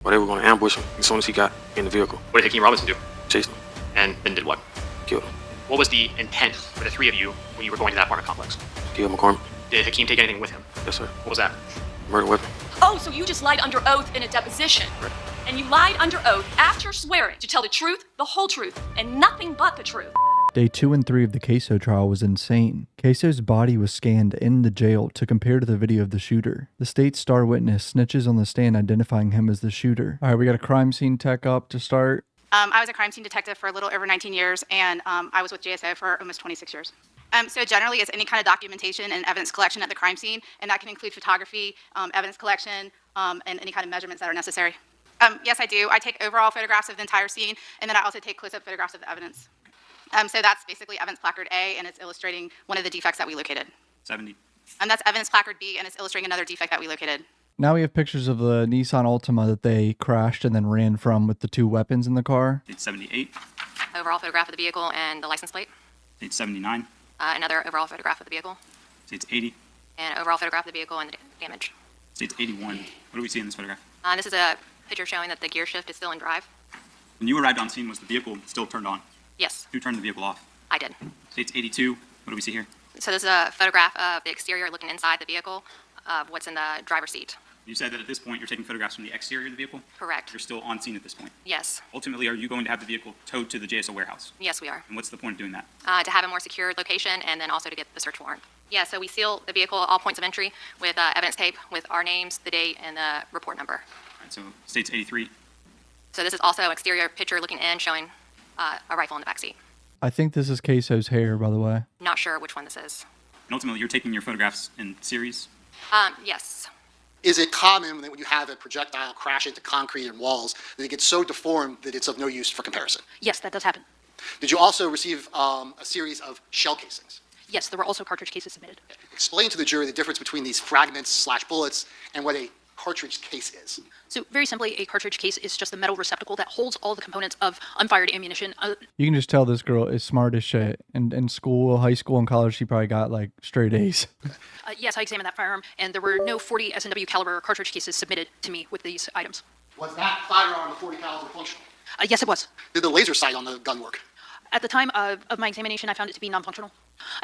Well, they were going to ambush him as soon as he got in the vehicle. What did Hakeem Robinson do? Chased him. And then did what? Killed him. What was the intent for the three of you when you were going to that apartment complex? Kill McCormick. Did Hakeem take anything with him? Yes, sir. What was that? Murder weapon. Oh, so you just lied under oath in a deposition. Right. And you lied under oath after swearing to tell the truth, the whole truth, and nothing but the truth. Day 2 and 3 of the KSOO trial was insane. KSOO's body was scanned in the jail to compare to the video of the shooter. The state's star witness snitches on the stand identifying him as the shooter. All right, we got a crime scene tech up to start. I was a crime scene detective for a little over 19 years, and I was with JSO for almost 26 years. So generally, it's any kind of documentation and evidence collection at the crime scene, and that can include photography, evidence collection, and any kind of measurements that are necessary. Yes, I do. I take overall photographs of the entire scene, and then I also take close-up photographs of the evidence. So that's basically evidence placard A, and it's illustrating one of the defects that we located. 70. And that's evidence placard B, and it's illustrating another defect that we located. Now we have pictures of the Nissan Altima that they crashed and then ran from with the 2 weapons in the car. Page 78. Overall photograph of the vehicle and the license plate. Page 79. Another overall photograph of the vehicle. Page 80. And overall photograph of the vehicle and the damage. Page 81. What do we see in this photograph? This is a picture showing that the gear shift is still in drive. When you arrived on scene, was the vehicle still turned on? Yes, Who turned the vehicle off? I did. Page 82. What do we see here? So this is a photograph of the exterior looking inside the vehicle of what's in the driver's seat. You said that at this point you're taking photographs from the exterior of the vehicle? Correct. You're still on scene at this point. Yes. Ultimately, are you going to have the vehicle towed to the JSO warehouse? Yes, we are. And what's the point of doing that? To have a more secure location and then also to get the search warrant. Yeah, so we seal the vehicle, all points of entry, with evidence tape with our names, the date, and the report number. All right, so states 83. So this is also an exterior picture looking in showing a rifle in the backseat. I think this is KSOO's hair, by the way. Not sure which one this is. And ultimately, you're taking your photographs in series? Yes. Is it common that when you have a projectile crash into concrete and walls, that it gets so deformed that it's of no use for comparison? Yes, that does happen. Did you also receive a series of shell casings? Yes, there were also cartridge cases submitted. Explain to the jury the difference between these fragments/bullets and what a cartridge case is. So very simply, a cartridge case is just a metal receptacle that holds all the components of unfired ammunition. You can just tell this girl is smart as shit. And in school, high school, and college, she probably got like straight A's. Yes, I examined that firearm, and there were no 40 S&W caliber cartridge cases submitted to me with these items. Was that firearm, the .40 caliber, functional? Yes, it was. Did the laser sight on the gun work? At the time of my examination, I found it to be non-functional,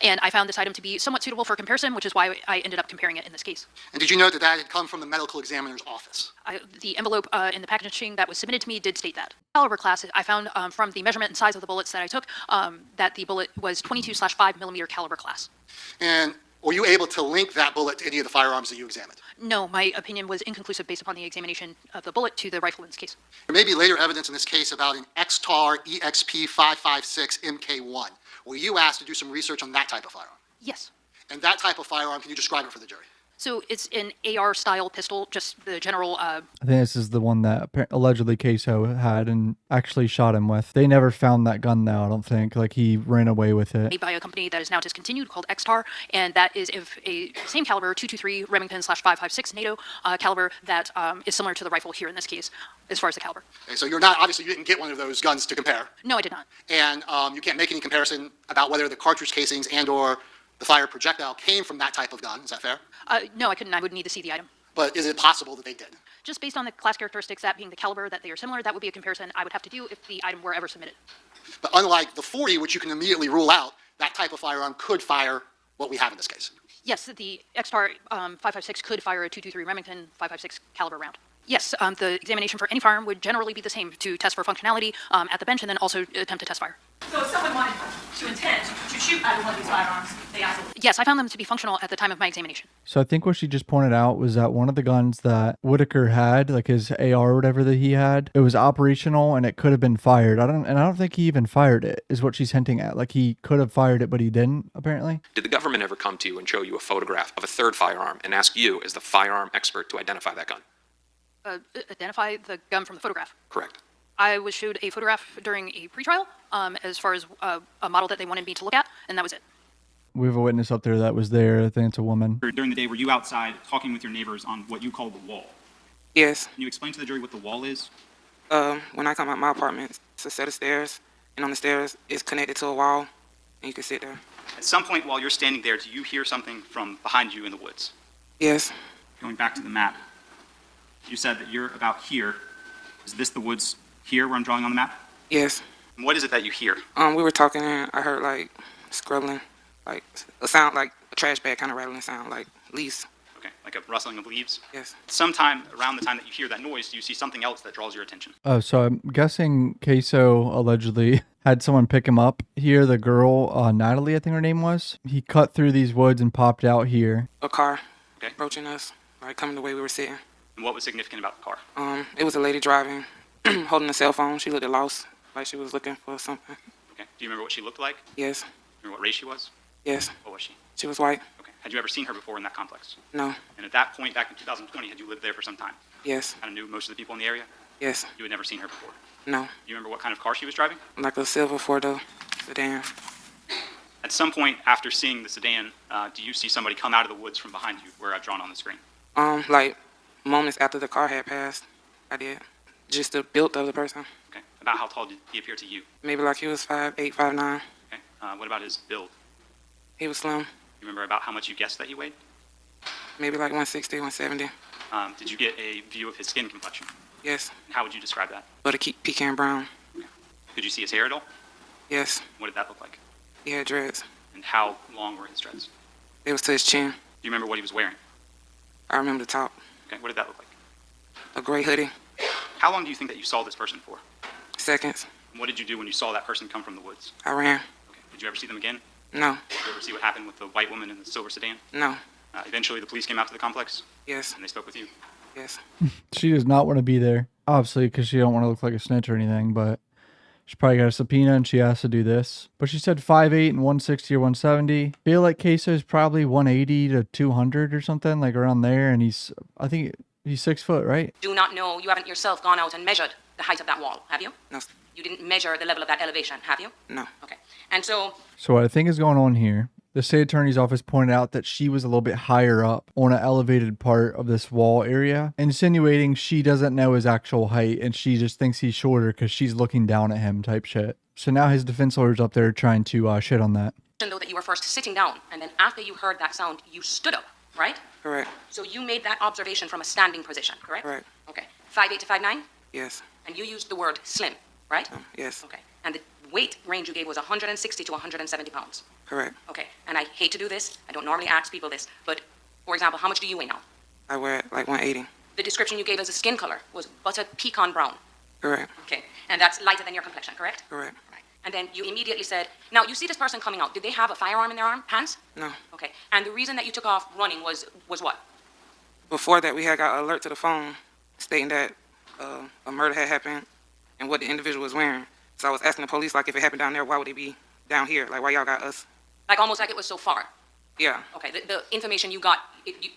and I found this item to be somewhat suitable for comparison, which is why I ended up comparing it in this case. And did you note that that had come from the medical examiner's office? The envelope in the packaging that was submitted to me did state that. Caliber class, I found from the measurement and size of the bullets that I took that the bullet was 22/5 millimeter caliber class. And were you able to link that bullet to any of the firearms that you examined? No, my opinion was inconclusive based upon the examination of the bullet to the rifle in this case. There may be later evidence in this case about an XTAR EXP 556 MK1. Were you asked to do some research on that type of firearm? Yes. And that type of firearm, can you describe it for the jury? So it's an AR-style pistol, just the general... I think this is the one that allegedly KSOO had and actually shot him with. They never found that gun though, I don't think. Like, he ran away with it. Made by a company that is now discontinued called XTAR, and that is of a same caliber 223 Remington/556 NATO caliber that is similar to the rifle here in this case, as far as the caliber. Okay, so you're not, obviously you didn't get one of those guns to compare. No, I did not. And you can't make any comparison about whether the cartridge casings and or the fired projectile came from that type of gun. Is that fair? No, I couldn't. I would need to see the item. But is it possible that they did? Just based on the class characteristics, that being the caliber, that they are similar, that would be a comparison I would have to do if the item were ever submitted. But unlike the .40, which you can immediately rule out, that type of firearm could fire what we have in this case. Yes, the XTAR 556 could fire a 223 Remington 556 caliber round. Yes, the examination for any firearm would generally be the same, to test for functionality at the bench and then also attempt to test fire. So if someone wanted to intend to shoot either one of these firearms, they absolutely... Yes, I found them to be functional at the time of my examination. So I think what she just pointed out was that one of the guns that Whitaker had, like his AR or whatever that he had, it was operational and it could have been fired. I don't think he even fired it, is what she's hinting at. Like, he could have fired it, but he didn't, apparently. Did the government ever come to you and show you a photograph of a third firearm and ask you, as the firearm expert, to identify that gun? Identify the gun from the photograph. Correct. I was showed a photograph during a pretrial as far as a model that they wanted me to look at, and that was it. We have a witness up there that was there. I think it's a woman. During the day, were you outside talking with your neighbors on what you call the wall? Yes. Can you explain to the jury what the wall is? When I come out my apartment, it's a set of stairs, and on the stairs, it's connected to a wall, and you can sit there. At some point while you're standing there, do you hear something from behind you in the woods? Yes. Going back to the map, you said that you're about here, Is this the woods here where I'm drawing on the map? Yes. And what is it that you hear? We were talking and I heard like scrubbing, like a sound like a trash bag kind of rattling sound, like leaves. Okay, like a rustling of leaves? Yes. Sometime around the time that you hear that noise, do you see something else that draws your attention? Oh, so I'm guessing KSOO allegedly had someone pick him up here. The girl, Natalie, I think her name was. He cut through these woods and popped out here. A car Okay. approaching us, like coming the way we were sitting. And what was significant about the car? It was a lady driving, holding a cell phone. She looked lost, like she was looking for something. Okay. Do you remember what she looked like? Yes. Remember what race she was? Yes. What was she? She was white. Okay. Had you ever seen her before in that complex? No. And at that point, back in 2020, had you lived there for some time? Yes. Kind of knew most of the people in the area? Yes. You had never seen her before? No. Do you remember what kind of car she was driving? Like a silver four-door sedan. At some point after seeing the sedan, do you see somebody come out of the woods from behind you where I've drawn on the screen? Like moments after the car had passed, I did. Just the build of the person. Okay. About how tall did he appear to you? Maybe like he was 5'8", 5'9". Okay. What about his build? He was slim. You remember about how much you guessed that he weighed? Maybe like 160, 170. Did you get a view of his skin complexion? Yes. And how would you describe that? But a pecan brown. Could you see his hair at all? Yes. What did that look like? He had dreads. And how long were his dreads? It was to his chin. Do you remember what he was wearing? I remember the top. Okay. What did that look like? A gray hoodie. How long do you think that you saw this person for? Seconds. And what did you do when you saw that person come from the woods? I ran. Okay. Did you ever see them again? No. Did you ever see what happened with the white woman in the silver sedan? No. Eventually, the police came out to the complex, Yes. and they spoke with you. Yes. She does not want to be there, obviously, because she don't want to look like a snitch or anything, but she probably got a subpoena and she has to do this. But she said 5'8" and 160 or 170. Feel like KSOO is probably 180 to 200 or something, like around there, and I think he's 6 foot, right? Do not know, you haven't yourself gone out and measured the height of that wall, have you? No. You didn't measure the level of that elevation, have you? No. Okay. And so, So what I think is going on here, the state attorney's office pointed out that she was a little bit higher up on an elevated part of this wall area, insinuating she doesn't know his actual height and she just thinks he's shorter because she's looking down at him type shit. So now his defense lawyer's up there trying to shit on that. though that you were first sitting down, and then after you heard that sound, you stood up, right? Correct. So you made that observation from a standing position, correct? Correct. Okay. 5'8" to 5'9"? Yes. And you used the word slim, right? Yes. Okay. And the weight range you gave was 160 to 170 pounds. Correct. Okay. And I hate to do this. I don't normally ask people this, but for example, how much do you weigh now? I wear like 180. The description you gave as a skin color was butter pecan brown. Correct. Okay. And that's lighter than your complexion, correct? Correct. Right. And then you immediately said, now you see this person coming out. Did they have a firearm in their hands? No. Okay. And the reason that you took off running was what? Before that, we had got an alert to the phone stating that a murder had happened and what the individual was wearing. So I was asking the police, like, if it happened down there, why would it be down here? Like, why y'all got us? Like almost like it was so far. Yeah. Okay. The information you got,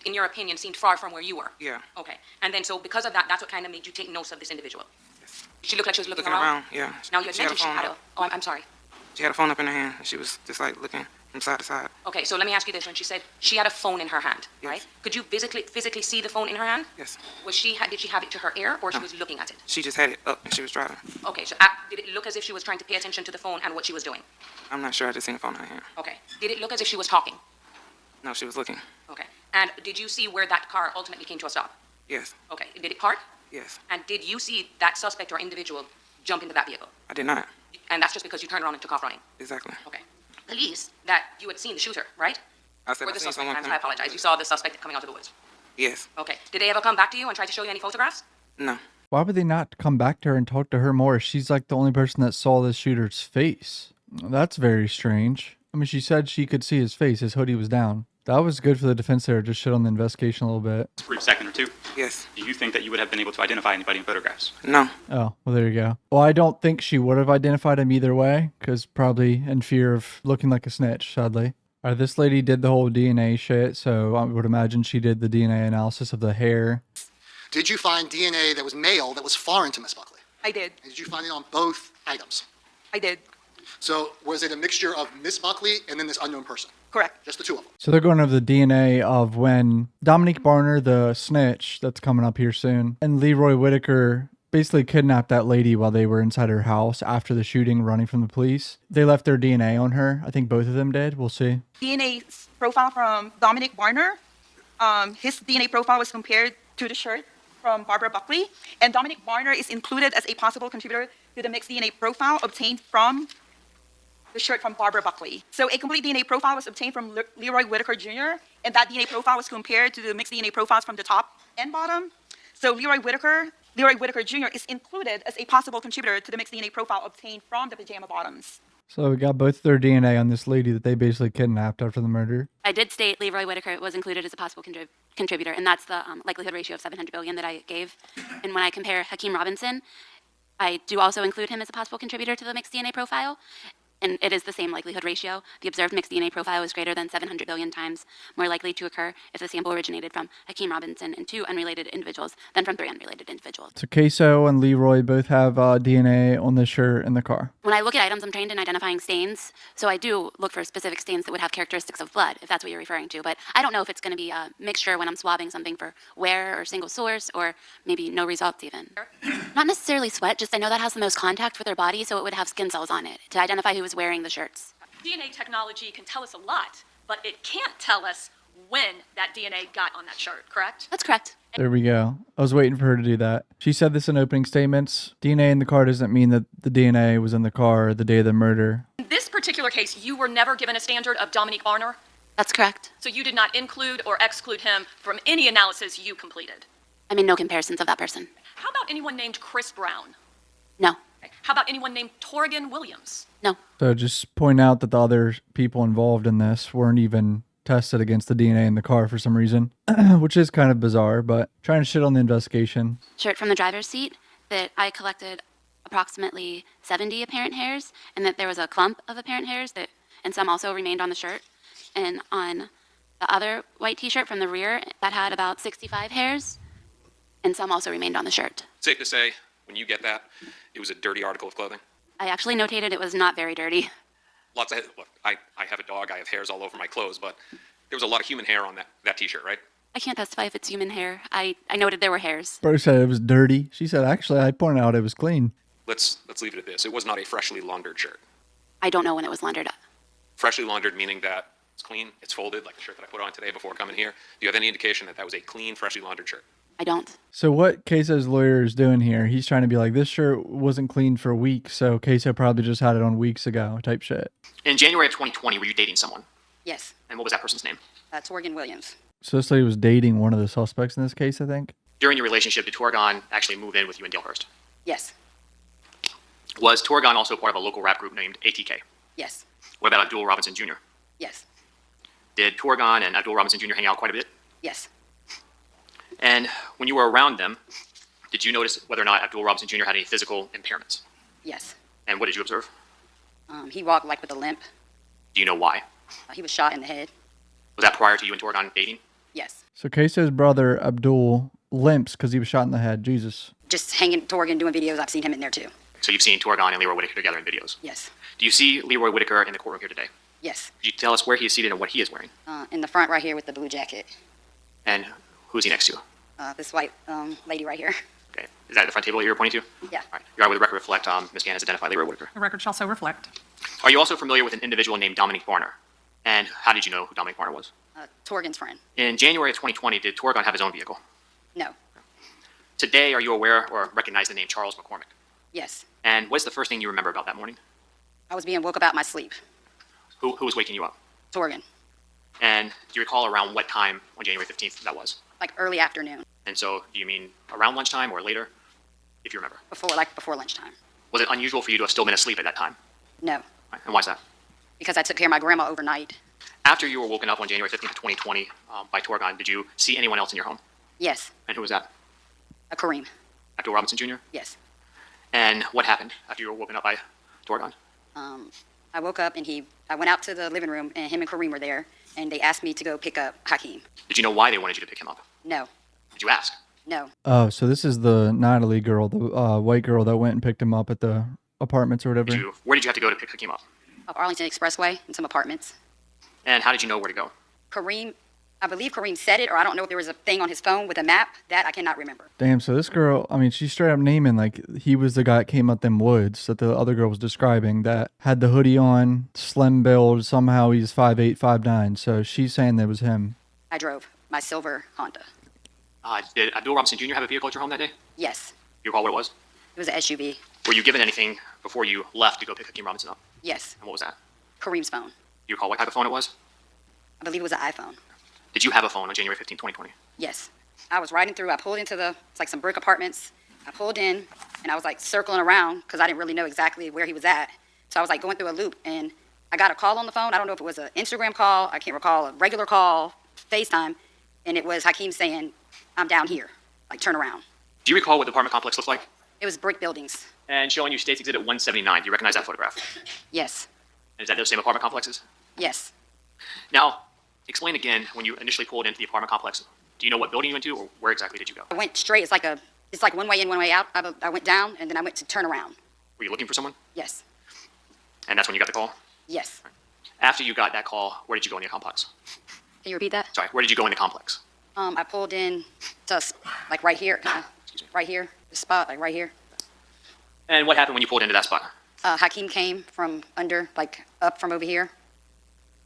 in your opinion, seemed far from where you were. Yeah. Okay. And then so because of that, that's what kind of made you take notice of this individual. Yes. She looked like she was looking Looking around, yeah. Now you She had mentioned a she phone had up. I'm sorry. She had a phone up in her hand, and she was just, like, looking from side to side. Okay, so let me ask you this. When she said she had a phone in her hand, Yes. right? Could you physically see the phone in her hand? Yes. Did she have it to her ear, or she was looking at it? She just had it up, and she was driving. Okay, so did it look as if she was trying to pay attention to the phone and what she was doing? I'm not sure. I just seen the phone in her hand. Okay. Did it look as if she was talking? No, she was looking. Okay. And did you see where that car ultimately came to a stop? Yes. Okay. Did it park? Yes. And did you see that suspect or individual jump into that vehicle? I did not. And that's just because you turned around and took off running? Exactly. Okay. Police, that you had seen the shooter, right? I said Or I the seen suspect, someone. I apologize. You saw the suspect coming out of the woods. Yes. Okay. Did they ever come back to you and try to show you any photographs? No. Why would they not come back to her and talk to her more? She's like the only person that saw this shooter's face. That's very strange. I mean, she said she could see his face. His hoodie was down. That was good for the defense there. Just shit on the investigation a little bit. For a second or two. Yes. Do you think that you would have been able to identify anybody in photographs? No. Oh, well, there you go. Well, I don't think she would have identified him either way, because probably in fear of looking like a snitch, sadly. All right, this lady did the whole DNA shit, so I would imagine she did the DNA analysis of the hair. Did you find DNA that was male that was foreign to Miss Buckley? I did. And did you find it on both items? I did. So was it a mixture of Miss Buckley and then this unknown person? Correct. Just the two of them? So they're going over the DNA of when Dominique Barner, the snitch that's coming up here soon, and Leroy Whitaker basically kidnapped that lady while they were inside her house after the shooting, running from the police. They left their DNA on her. I think both of them did. We'll see. DNA profile from Dominic Barner. His DNA profile was compared to the shirt from Barbara Buckley, and Dominique Varner is included as a possible contributor to the mixed DNA profile obtained from the shirt from Barbara Buckley. So a complete DNA profile was obtained from Leroy Whitaker Jr., and that DNA profile was compared to the mixed DNA profiles from the top and bottom. So Leroy Whitaker Jr. is included as a possible contributor to the mixed DNA profile obtained from the pajama bottoms. So we got both their DNA on this lady that they basically kidnapped after the murder. I did state Leroy Whitaker was included as a possible contributor, and that's the likelihood ratio of 700 billion that I gave. And when I compare Hakeem Robinson, I do also include him as a possible contributor to the mixed DNA profile. And it is the same likelihood ratio. The observed mixed DNA profile is greater than 700 billion times more likely to occur if the sample originated from Hakeem Robinson and 2 unrelated individuals than from 3 unrelated individuals. So KSOO and Leroy both have DNA on the shirt in the car. When I look at items, I'm trained in identifying stains, so I do look for specific stains that would have characteristics of blood, if that's what you're referring to. But I don't know if it's going to be a mixture when I'm swabbing something for wear or single source, or maybe no results even. Not necessarily sweat, just I know that has the most contact with their body, so it would have skin cells on it to identify who was wearing the shirts. DNA technology can tell us a lot, but it can't tell us when that DNA got on that shirt, correct? That's correct. There we go. I was waiting for her to do that. She said this in opening statements. DNA in the car doesn't mean that the DNA was in the car the day of the murder. In this particular case, you were never given a standard of Dominique Varner, That's correct. so you did not include or exclude him from any analysis you completed. I mean, no comparisons of that person. How about anyone named Chris Brown? No. How about anyone named Torrigan Williams? No. So just point out that the other people involved in this weren't even tested against the DNA in the car for some reason, which is kind of bizarre, but trying to shit on the investigation. Shirt from the driver's seat that I collected approximately 70 apparent hairs, and that there was a clump of apparent hairs and some also remained on the shirt. And on the other white t-shirt from the rear, that had about 65 hairs, and some also remained on the shirt. Safe to say, when you get that, it was a dirty article of clothing. I actually notated it was not very dirty. Look, I have a dog, I have hairs all over my clothes, but there was a lot of human hair on that t-shirt, right? I can't testify if it's human hair. I noted there were hairs. Bro said it was dirty. She said, actually, I pointed out it was clean. Let's leave it at this. It was not a freshly laundered shirt. I don't know when it was laundered. Freshly laundered meaning that it's clean, it's folded, like the shirt that I put on today before coming here. Do you have any indication that that was a clean, freshly laundered shirt? I don't. So what KSOO's lawyer is doing here, he's trying to be like, this shirt wasn't clean for weeks, so KSOO probably just had it on weeks ago type shit. In January of 2020, were you dating someone? Yes, And what was that person's name? Torrigan Williams. So this lady was dating one of the suspects in this case, I think. During your relationship, did Torrigan actually move in with you in Dalehurst? Yes, Was Torrigan also part of a local rap group named ATK? yes, What about Abdul Robinson Jr.? yes, Did Torrigan and Abdul Robinson Jr. hang out quite a bit? yes, And when you were around them, did you notice whether or not Abdul Robinson Jr. had any physical impairments? yes. And what did you observe? He walked like with a limp. Do you know why? He was shot in the head. Was that prior to you and Torrigan dating? Yes. So KSOO's brother, Abdul, limps because he was shot in the head. Jesus. Just hanging, Torrigan doing videos. I've seen him in there too. So you've seen Torrigan and Leroy Whitaker together in videos. Yes, Do you see Leroy Whitaker in the courtroom here today? yes. Could you tell us where he is seated and what he is wearing? In the front right here with the blue jacket. And who's he next to? This white lady right here. Okay. Is that the front table that you're pointing to? Yeah. All right. Your Honor, with the record reflect, Ms. Gann has identified Leroy Whitaker. The record shall so reflect. Are you also familiar with an individual named Dominique Varner? And how did you know who Dominique Varner was? Torrigan's friend. In January of 2020, did Torrigan have his own vehicle? No. Today, are you aware or recognize the name Charles McCormick? Yes. And what's the first thing you remember about that morning? I was being woke up out my sleep. Who was waking you up? Torrigan. And do you recall around what time on January 15th that was? Like early afternoon. And so, do you mean around lunchtime or later, if you remember? Before lunchtime. Was it unusual for you to have still been asleep at that time? No. Right. And why is that? Because I took care of my grandma overnight. After you were woken up on January 15th of 2020 by Torrigan, did you see anyone else in your home? Yes. And who was that? Kareem. Abdul Robinson Jr.? Yes. And what happened after you were woken up by Torrigan? I woke up and I went out to the living room and him and Kareem were there and they asked me to go pick up Hakeem. Did you know why they wanted you to pick him up? No. Did you ask? No. Oh, so this is the Natalie girl, the white girl that went and picked him up at the apartments or whatever. Where did you have to go to pick Hakeem up? Off Arlington Expressway in some apartments. And how did you know where to go? Kareem, I believe Kareem said it, or I don't know if there was a thing on his phone with a map. That I cannot remember. Damn, so this girl, I mean, she's straight up naming like he was the guy that came out them woods that the other girl was describing that had the hoodie on, slim build, somehow he's 5'8", 5'9", so she's saying that was him. I drove my silver Honda. Did Abdul Robinson Jr. have a vehicle at your home that day? Do Yes. you recall what it was? It was an SUV. Were you given anything before you left to go pick Hakeem Robinson up? Yes. And what was that? Kareem's phone. Do you recall what type of phone it was? I believe it was an iPhone. Did you have a phone on January 15, 2020? Yes. I was riding through. I pulled into it's like some brick apartments. I pulled in, and I was like circling around because I didn't really know exactly where he was at. So I was like going through a loop, and I got a call on the phone. I don't know if it was an Instagram call. I can't recall, a regular call, FaceTime, and it was Hakeem saying, "I'm down here, like turn around." Do you recall what the apartment complex looked like? It was brick buildings. And showing you States Exhibit 179. Do you recognize that photograph? Yes. And is that those same apartment complexes? Yes. Now, explain again when you initially pulled into the apartment complex. Do you know what building you went to, or where exactly did you go? I went straight. It's like one way in, one way out. I went down, and then I went to turn around. Were you looking for someone? Yes. And that's when you got the call? Yes. After you got that call, where did you go in the complex? Can you repeat that? Sorry, where did you go in the complex? I pulled in to like right here, right here, the spot, like right here. And what happened when you pulled into that spot? Hakeem came from under, like up from over here.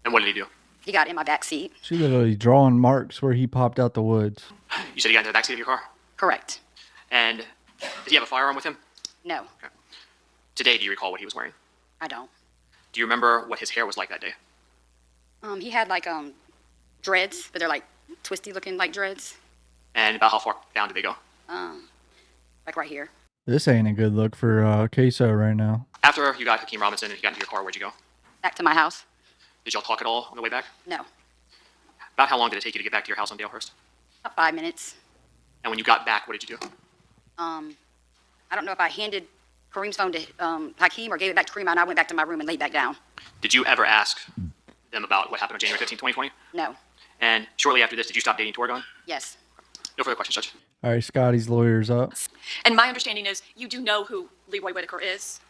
And what did he do? He got in my back seat. She literally drawing marks where he popped out the woods. You said he got into the backseat of your car? Correct. And did he have a firearm with him? No, Today, do you recall what he was wearing? I don't. Do you remember what his hair was like that day? He had like dreads, but they're like twisty looking like dreads. And about how far down did they go? Like right here. This ain't a good look for KSOO right now. After you got Hakeem Robinson and you got into your car, where'd you go? Back to my house. Did y'all talk at all on the way back? No, About how long did it take you to get back to your house on Dalehurst? about 5 minutes. And when you got back, what did you do? I don't know if I handed Kareem's phone to Hakeem or gave it back to Kareem, and I went back to my room and laid back down. Did you ever ask them about what happened on January 15, 2020? No. And shortly after this, did you stop dating Torgon? Yes. No further questions, Judge. All right, Scotty's lawyer's up. And my understanding is you do know who Leroy Whitaker is,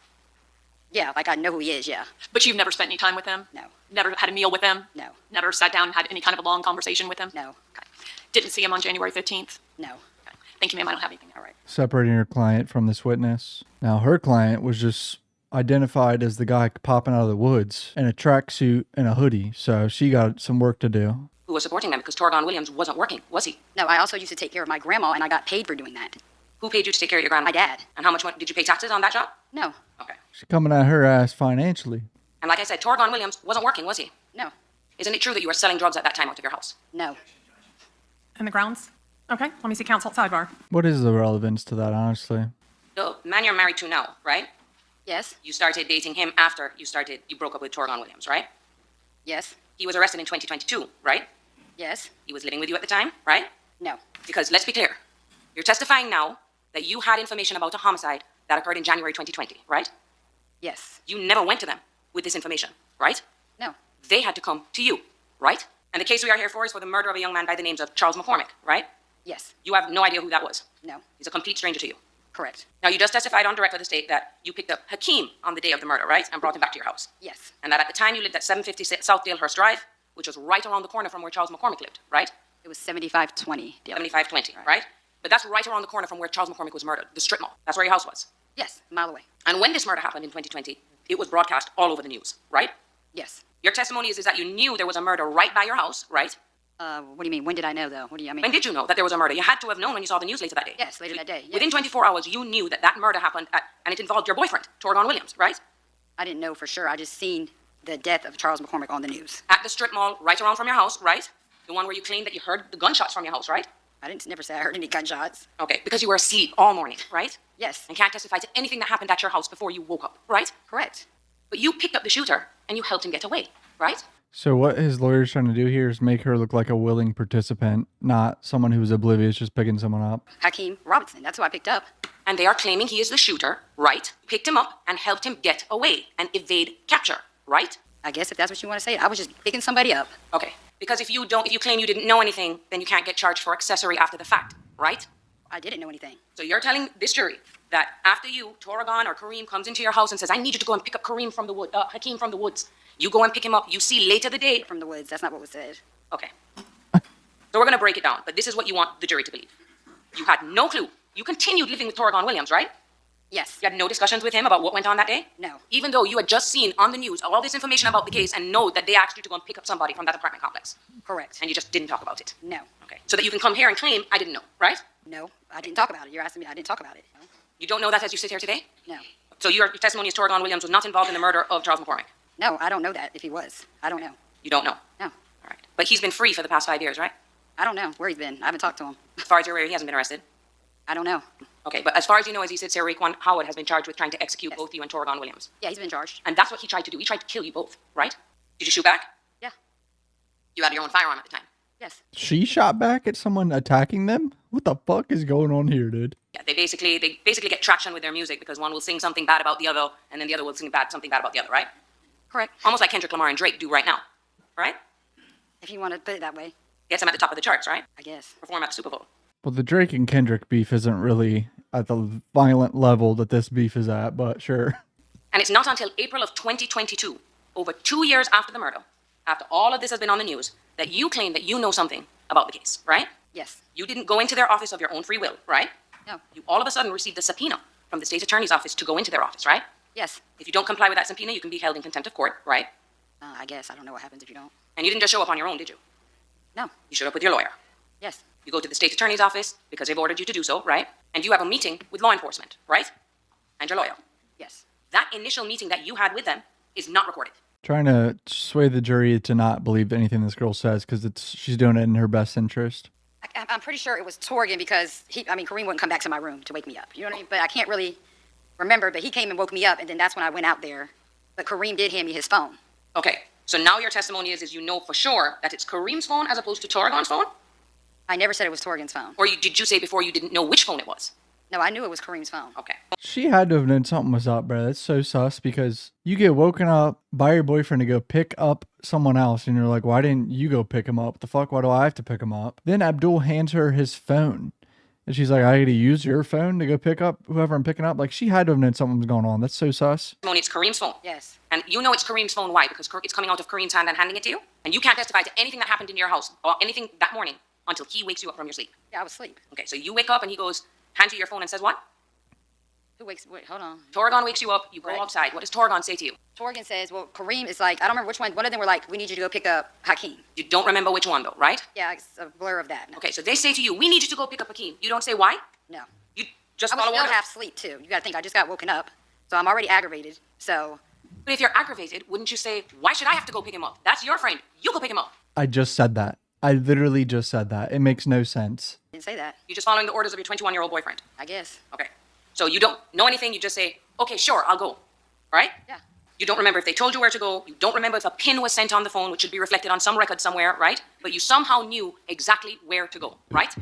Yeah, like I know who he is. Yeah. but you've never spent any time with him? No. Never had a meal with him? No. Never sat down and had any kind of a long conversation with him? No. Okay. Didn't see him on January 15th? No. Okay. Thank you, ma'am. I don't have anything. All right. Separating her client from this witness. Now, her client was just identified as the guy popping out of the woods in a tracksuit and a hoodie, so she got some work to do. Who was supporting them because Torgon Williams wasn't working, was he? No, I also used to take care of my grandma, and I got paid for doing that. Who paid you to take care of your grandma? My dad. And how much money did you pay taxes on that job? No. Okay. She's coming at her ass financially. And like I said, Torgon Williams wasn't working, was he? No. Isn't it true that you were selling drugs at that time out of your house? No. And the grounds? Okay, let me see counsel sidebar. What is the relevance to that, honestly? The man you're married to now, right? Yes. You started dating him after you broke up with Torgon Williams, right? Yes. He was arrested in 2022, right? Yes. He was living with you at the time, right? No. Because let's be clear. You're testifying now that you had information about a homicide that occurred in January 2020, right? Yes. You never went to them with this information, right? No. They had to come to you, right? And the case we are here for is for the murder of a young man by the names of Charles McCormick, right? Yes. You have no idea who that was. No. He's a complete stranger to you. Correct. Now, you just testified on direct for the state that you picked up Hakeem on the day of the murder, right? And brought him back to your house. Yes. And that at the time you lived at 750 South Dalehurst Drive, which was right around the corner from where Charles McCormick lived, right? It was 7520. 7520, right? But that's right around the corner from where Charles McCormick was murdered, the strip mall. That's where your house was. Yes. A mile away. And when this murder happened in 2020, it was broadcast all over the news, right? Yes. Your testimony is that you knew there was a murder right by your house, right? What do you mean? When did I know, though? What do you mean? When did you know that there was a murder? You had to have known when you saw the news later that day. Yes, later that day. Yes. Within 24 hours, you knew that that murder happened and it involved your boyfriend, Torgon Williams, right? I didn't know for sure. I just seen the death of Charles McCormick on the news. At the strip mall, right around from your house, right? The one where you claimed that you heard the gunshots from your house, right? I didn't never say I heard any gunshots. Okay, because you were asleep all morning, right? Yes. And can't testify to anything that happened at your house before you woke up, right? Correct. But you picked up the shooter and you helped him get away, right? So what his lawyer's trying to do here is make her look like a willing participant, not someone who's oblivious, just picking someone up. Hakeem Robinson. That's who I picked up. And they are claiming he is the shooter, right? Picked him up and helped him get away and evade capture, right? I guess if that's what you want to say, I was just picking somebody up. Okay. Because if you claim you didn't know anything, then you can't get charged for accessory after the fact, right? I didn't know anything. So you're telling this jury that after you, Torgon or Kareem comes into your house and says, I need you to go and pick up Hakeem from the woods. You go and pick him up. You see later the day. From the woods. That's not what was said. Okay. So we're going to break it down, but this is what you want the jury to believe. You had no clue. You continued living with Torgon Williams, right? Yes. You had no discussions with him about what went on that day? No. Even though you had just seen on the news all this information about the case and know that they asked you to go and pick up somebody from that apartment complex? Correct. And you just didn't talk about it? No. Okay. So that you can come here and claim, I didn't know, right? No, I didn't talk about it. You're asking me, I didn't talk about it. No. You don't know that as you sit here today? No. So your testimony is Torgon Williams was not involved in the murder of Charles McCormick? No, I don't know that if he was. I don't know. You don't know? No. All right. But he's been free for the past 5 years, right? I don't know where he's been. I haven't talked to him. As far as you're aware, he hasn't been arrested? I don't know. Okay, but as far as you know, as he sits here, Raekwon Howard has been charged with trying to execute both you and Torgon Williams. Yeah, he's been charged. And that's what he tried to do. He tried to kill you both, right? Did you shoot back? Yeah. You had your own firearm at the time? Yes. She shot back at someone attacking them? What the fuck is going on here, dude? Yeah, they basically get traction with their music because one will sing something bad about the other, and then the other will sing something bad about the other, right? Correct. Almost like Kendrick Lamar and Drake do right now, right? If you want to put it that way. Gets them at the top of the charts, right? I guess. Perform at the Super Bowl. Well, the Drake and Kendrick beef isn't really at the violent level that this beef is at, but sure. And it's not until April of 2022, over 2 years after the murder, after all of this has been on the news, that you claim that you know something about the case, right? Yes. You didn't go into their office of your own free will, right? No. You all of a sudden received a subpoena from the state attorney's office to go into their office, right? Yes. If you don't comply with that subpoena, you can be held in contempt of court, right? I guess. I don't know what happens if you don't. And you didn't just show up on your own, did you? No. You showed up with your lawyer. Yes. You go to the state attorney's office because they've ordered you to do so, right? And you have a meeting with law enforcement, right? And your lawyer. Yes. That initial meeting that you had with them is not recorded. Trying to sway the jury to not believe anything this girl says because she's doing it in her best interest. I'm pretty sure it was Torgan because Kareem wouldn't come back to my room to wake me up. You know what I mean? But I can't really remember, but he came and woke me up, and then that's when I went out there. But Kareem did hand me his phone. Okay, so now your testimony is you know for sure that it's Kareem's phone as opposed to Torgon's phone? I never said it was Torgan's phone. Or did you say before you didn't know which phone it was? No, I knew it was Kareem's phone. Okay. She had to have known something was up, bro. That's so sus because you get woken up by your boyfriend to go pick up someone else, and you're like, why didn't you go pick him up? The fuck? Why do I have to pick him up? Then Abdul hands her his phone. And she's like, I got to use your phone to go pick up whoever I'm picking up. Like, she had to have known something was going on. That's so sus. It's Kareem's phone. Yes. And you know it's Kareem's phone. Why? Because it's coming out of Kareem's hand and handing it to you? And you can't testify to anything that happened in your house or anything that morning until he wakes you up from your sleep. Yeah, I was asleep. Okay, so you wake up and he goes, hands you your phone and says what? Wait, hold on. Torgon wakes you up, you go Right. outside. What does Torgon say to you? Torgan says, well, Kareem is like, I don't remember which one. One of them were like, we need you to go pick up Hakeem. You don't remember which one though, right? Yeah, it's a blur of that. Okay, so they say to you, we need you to go pick up Hakeem. You don't say why? No. You just I was follow still orders. half asleep, too. You got to think, I just got woken up. So I'm already aggravated. So. But if you're aggravated, wouldn't you say, why should I have to go pick him up? That's your friend. You go pick him up. I just said that. I literally just said that. It makes no sense. Didn't say that. You're just following the orders of your 21-year-old boyfriend. I guess. Okay. So you don't know anything, you just say, okay, sure, I'll go. Right? Yeah. You don't remember if they told you where to go. You don't remember if a pin was sent on the phone, which should be reflected on some record somewhere, right? But you somehow knew exactly where to go, right?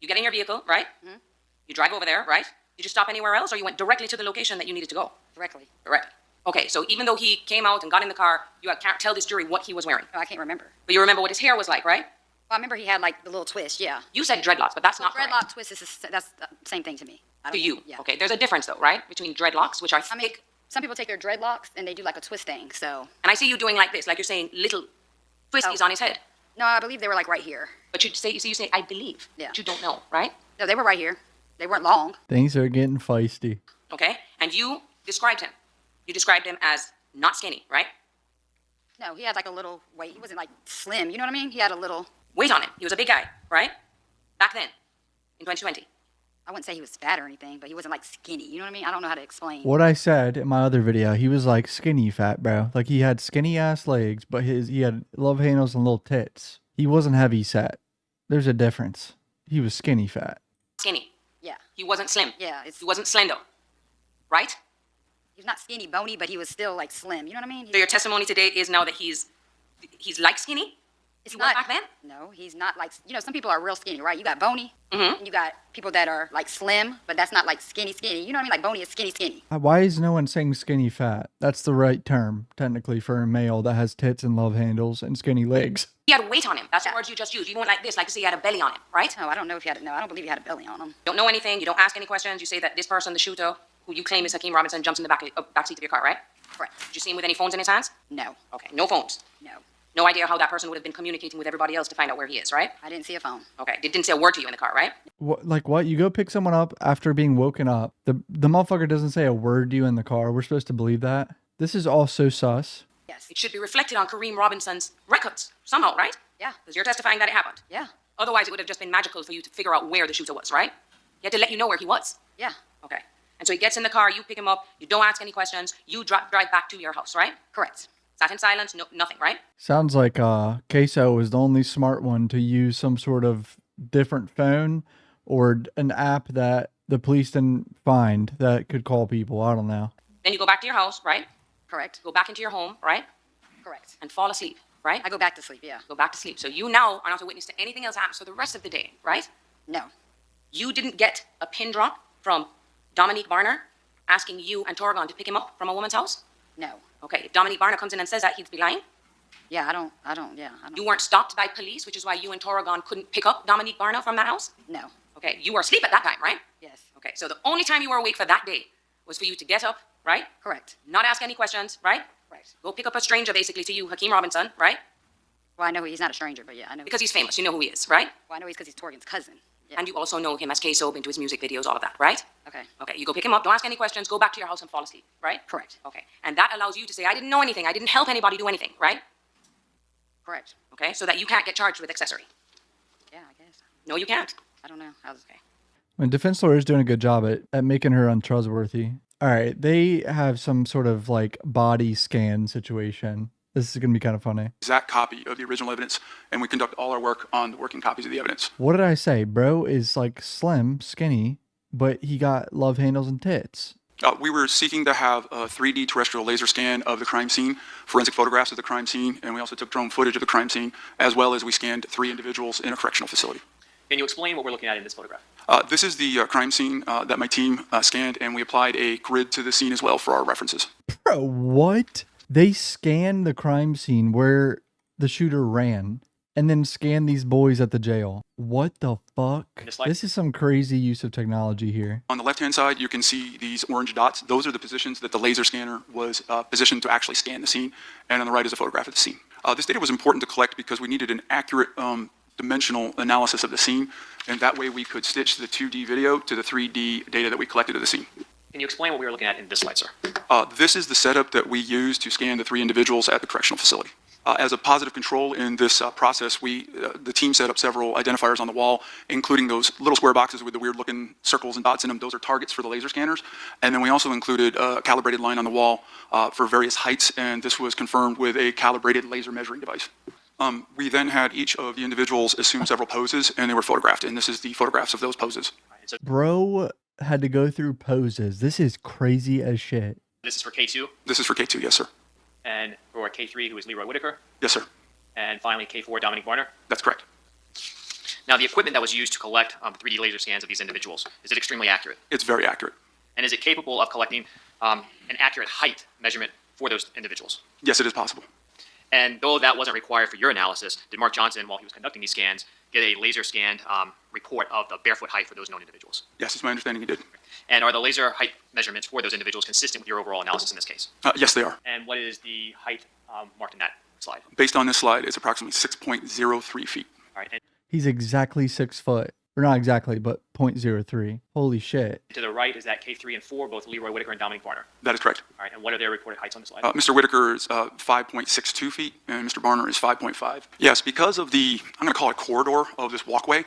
You get in your vehicle, right? Mhm. You drive over there, right? Did you stop anywhere else, or you went directly to the location that you needed to go? Directly. Correct. Okay, so even though he came out and got in the car, you can't tell this jury what he was wearing. No, I can't remember. But you remember what his hair was like, right? Well, I remember he had like the little twist, yeah. You said dreadlocks, but that's not correct. Dreadlock twist that's the same thing to me. I To don't you. think- Yeah. Okay, there's a difference though, right? Between dreadlocks, which are I mean, thick, some people take their dreadlocks and they do like a twist thing, so. and I see you doing like this, like you're saying little twisties Oh. on his head. No, I believe they were like right here. But you say, I believe. Yeah. But you don't know, right? No, they were right here. They weren't long. Things are getting feisty. Okay? And you described him. You described him as not skinny, right? No, he had like a little weight. He wasn't like slim, you know what I mean? He had a little, Weight on him. He was a big guy, right? Back then, in 2020. I wouldn't say he was fat or anything, but he wasn't like skinny, you know what I mean? I don't know how to explain. What I said in my other video, he was like skinny fat, bro. Like he had skinny ass legs, but he had love handles and little tits. He wasn't heavy set. There's a difference. He was skinny fat. Skinny. Yeah. He wasn't slim. Yeah, He wasn't slender, right? he's not skinny bony, but he was still like slim, you know what I mean? So your testimony today is now that he's like skinny? It's He was not back then? No, he's not like, you know, some people are real skinny, right? You got bony, Mhm. and you got people that are like slim, but that's not like skinny. You know what I mean? Like bony is skinny. Why is no one saying skinny fat? That's the right term, technically, for a male that has tits and love handles and skinny legs. He had weight on him. That's the words you just used. You went like this, like to say he had a belly on him, right? No, I don't know if he had, no, I don't believe he had a belly on him. You don't know anything. You don't ask any questions. You say that this person, the shooter, who you claim is Hakeem Robinson, jumps in the back seat of your car, right? Correct. Did you see him with any phones in his hands? No, Okay, no phones. no. No idea how that person would have been communicating with everybody else to find out where he is, right? I didn't see a phone. Okay. Didn't say a word to you in the car, right? What, like what? You go pick someone up after being woken up. The motherfucker doesn't say a word to you in the car. We're supposed to believe that? This is all so sus. Yes. It should be reflected on Kareem Robinson's records somehow, right? Yeah. Because you're testifying that it happened. Yeah. Otherwise, it would have just been magical for you to figure out where the shooter was, right? He had to let you know where he was. Yeah. Okay. And so he gets in the car, you pick him up, you don't ask any questions, you drive back to your house, right? Correct. Sat in silence, no, nothing, right? Sounds like KSOO is the only smart one to use some sort of different phone or an app that the police didn't find that could call people. I don't know. Then you go back to your house, right? Correct. Go back into your home, right? Correct. And fall asleep, right? I go back to sleep, yeah. Go back to sleep. So you now are not a witness to anything else happens for the rest of the day, right? No. You didn't get a pin drop from Dominique Varner asking you and Torgon to pick him up from a woman's house? No. Okay, if Dominique Varner comes in and says that, he'd be lying? Yeah, I don't. You weren't stopped by police, which is why you and Torgon couldn't pick up Dominique Varner from that house? No. Okay, you were asleep at that time, right? Yes. Okay, so the only time you were awake for that day was for you to get up, right? Correct. Not ask any questions, right? Right. Go pick up a stranger, basically, to you, Hakeem Robinson, right? Well, I know he's not a stranger, but yeah, I know. Because he's famous, you know who he is, right? Well, I know he's because he's Torgan's cousin. Yeah. And you also know him as KSOO, been to his music videos, all of that, right? Okay. Okay, you go pick him up, don't ask any questions, go back to your house and fall asleep, right? Correct. Okay, and that allows you to say, I didn't know anything, I didn't help anybody do anything, right? Correct. Okay, so that you can't get charged with accessory. Yeah, I guess. No, you can't. I don't know. Okay. When defense lawyer is doing a good job at making her untrustworthy. All right, they have some sort of like body scan situation. This is going to be kind of funny. Exact copy of the original evidence, and we conduct all our work on the working copies of the evidence. What did I say? Bro is like slim, skinny, but he got love handles and tits. We were seeking to have a 3D terrestrial laser scan of the crime scene, forensic photographs of the crime scene, and we also took drone footage of the crime scene, as well as we scanned 3 individuals in a correctional facility. Can you explain what we're looking at in this photograph? This is the crime scene that my team scanned, and we applied a grid to the scene as well for our references. Bro, what? They scanned the crime scene where the shooter ran and then scanned these boys at the jail. What the fuck? This is some crazy use of technology here. On the left-hand side, you can see these orange dots. Those are the positions that the laser scanner was positioned to actually scan the scene. And on the right is a photograph of the scene. This data was important to collect because we needed an accurate dimensional analysis of the scene. And that way we could stitch the 2D video to the 3D data that we collected of the scene. Can you explain what we were looking at in this slide, sir? This is the setup that we used to scan the 3 individuals at the correctional facility. As a positive control in this process, the team set up several identifiers on the wall, including those little square boxes with the weird-looking circles and dots in them. Those are targets for the laser scanners. And then we also included a calibrated line on the wall for various heights, and this was confirmed with a calibrated laser measuring device. We then had each of the individuals assume several poses, and they were photographed, and this is the photographs of those poses. Bro had to go through poses. This is crazy as shit. This is for K2? This is for K2, yes, sir. And for K3, who is Leroy Whitaker? Yes, sir. And finally, K4, Dominique Varner? That's correct. Now, the equipment that was used to collect 3D laser scans of these individuals, is it extremely accurate? It's very accurate. And is it capable of collecting an accurate height measurement for those individuals? Yes, it is possible. And though that wasn't required for your analysis, did Mark Johnson, while he was conducting these scans, get a laser scanned report of the barefoot height for those known individuals? Yes, it's my understanding he did. And are the laser height measurements for those individuals consistent with your overall analysis in this case? Yes, they are. And what is the height marked in that slide? Based on this slide, it's approximately 6.03 feet. All right. And He's exactly 6 foot. Or not exactly, but 0.03. Holy shit. to the right is that K3 and 4, both Leroy Whitaker and Dominique Varner. That is correct. All right. And what are their reported heights on the slide? Mr. Whitaker is 5.62 feet, and Mr. Barner is 5.5. Yes, because of the, I'm going to call it corridor of this walkway,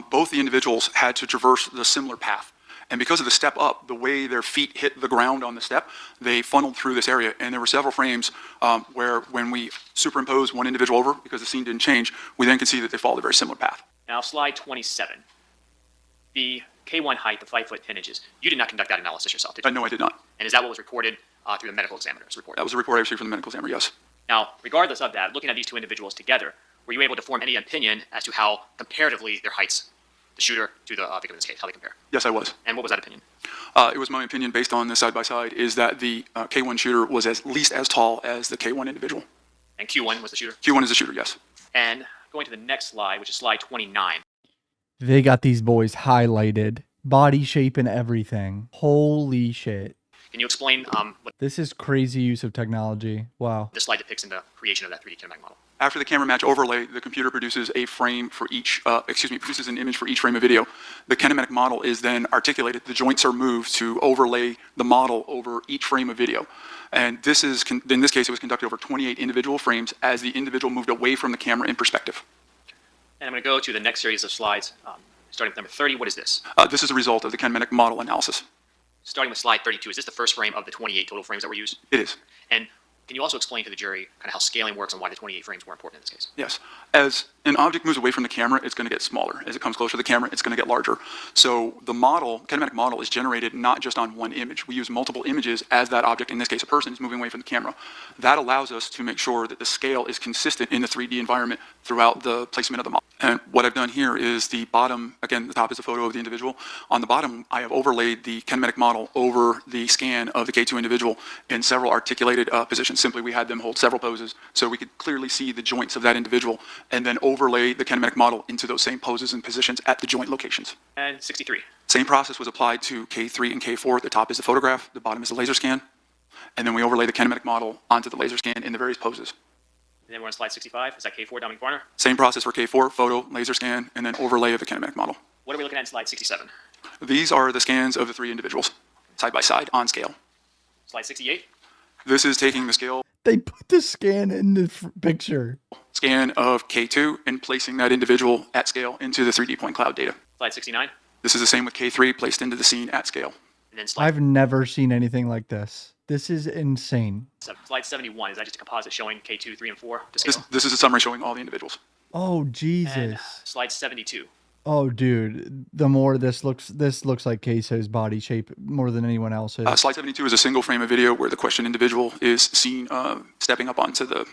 both the individuals had to traverse the similar path. And because of the step up, the way their feet hit the ground on the step, they funneled through this area. And there were several frames where when we superimposed one individual over, because the scene didn't change, we then could see that they followed a very similar path. Now, slide 27. The K1 height, the 5 foot 10 inches, you did not conduct that analysis yourself, did you? No, I did not. And is that what was reported through the medical examiner's report? That was a report I received from the medical examiner, yes. Now, regardless of that, looking at these two individuals together, were you able to form any opinion as to how comparatively their heights, the shooter to the victim in this case, how they compare? Yes, I was. And what was that opinion? It was my opinion, based on the side-by-side, is that the K1 shooter was at least as tall as the K1 individual. And Q1 was the shooter? Q1 is the shooter, yes. And going to the next slide, which is slide 29. They got these boys highlighted. Body shape and everything. Holy shit. Can you explain what This is crazy use of technology. Wow. this slide depicts in the creation of that 3D kinematic model? After the camera match overlay, the computer produces a frame for each, produces an image for each frame of video. The kinematic model is then articulated. The joints are moved to overlay the model over each frame of video. And this is, in this case, it was conducted over 28 individual frames as the individual moved away from the camera in perspective. And I'm going to go to the next series of slides, starting with number 30. What is this? This is a result of the kinematic model analysis. Starting with slide 32, is this the first frame of the 28 total frames that were used? It is. And can you also explain to the jury kind of how scaling works and why the 28 frames were important in this case? Yes. As an object moves away from the camera, it's going to get smaller. As it comes closer to the camera, it's going to get larger. So the model, kinematic model, is generated not just on one image. We use multiple images as that object, in this case a person, is moving away from the camera. That allows us to make sure that the scale is consistent in the 3D environment throughout the placement of the model. And what I've done here is the bottom, again, the top is a photo of the individual. On the bottom, I have overlaid the kinematic model over the scan of the K2 individual in several articulated positions. Simply, we had them hold several poses so we could clearly see the joints of that individual and then overlay the kinematic model into those same poses and positions at the joint locations. And 63. Same process was applied to K3 and K4. The top is the photograph, the bottom is the laser scan. And then we overlay the kinematic model onto the laser scan in the various poses. And then we're on slide 65. Is that K4, Dominique Varner? Same process for K4, photo, laser scan, and then overlay of the kinematic model. What are we looking at in slide 67? These are the scans of the three individuals, side by side, on scale. Slide 68? This is taking the scale They put the scan in the picture. scan of K2 and placing that individual at scale into the 3D point cloud data. Slide 69? This is the same with K3 placed into the scene at scale. And then slide, I've never seen anything like this. This is insane. slide 71. Is that just a composite showing K2, 3, and 4 to This, scale? this is a summary showing all the individuals. Oh, And Jesus. slide 72. Oh, dude. The more this looks like KSOO's body shape more than anyone else's. Slide 72 is a single frame of video where the questioned individual is seen stepping up onto the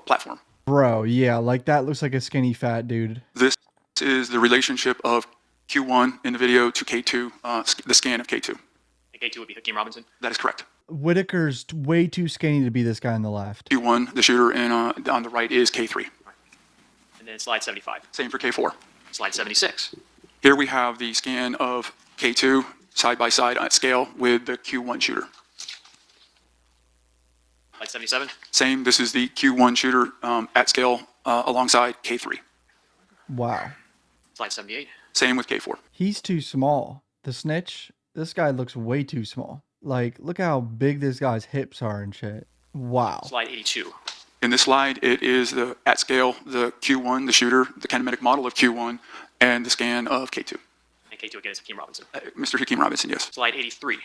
platform. Bro, yeah, like that looks like a skinny fat dude. This is the relationship of Q1 in the video to K2, the scan of K2. And K2 would be Hakeem Robinson. That is correct. Whitaker's way too skinny to be this guy on the left. Q1, the shooter, and on the right is K3. And then slide 75. Same for K4. Slide 76. Here we have the scan of K2 side by side at scale with the Q1 shooter. Slide 77. Same, this is the Q1 shooter at scale alongside K3. Wow. Slide 78. Same with K4. He's too small. The snitch, this guy looks way too small. Like, look how big this guy's hips are and shit. Wow. Slide 82. In this slide, it is the at scale, the Q1, the shooter, the kinematic model of Q1, and the scan of K2. And K2 again is Hakeem Robinson. Mr. Hakeem Robinson, yes. Slide 83.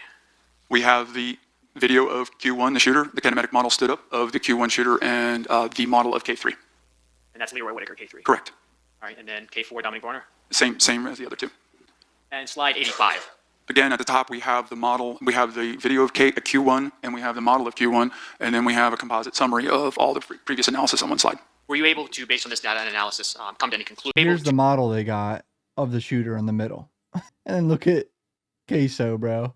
We have the video of Q1, the shooter, the kinematic model stood up of the Q1 shooter, and the model of K3. And that's Leroy Whitaker, K3. Correct. All right, and then K4, Dominique Varner. Same as the other two. And slide 85. Again, at the top, we have the model, we have the video of Q1, and we have the model of Q1, and then we have a composite summary of all the previous analysis on one slide. Were you able to, based on this data and analysis, come to any conclusion? Here's the model they got of the shooter in the middle. And then look at KSOO, bro.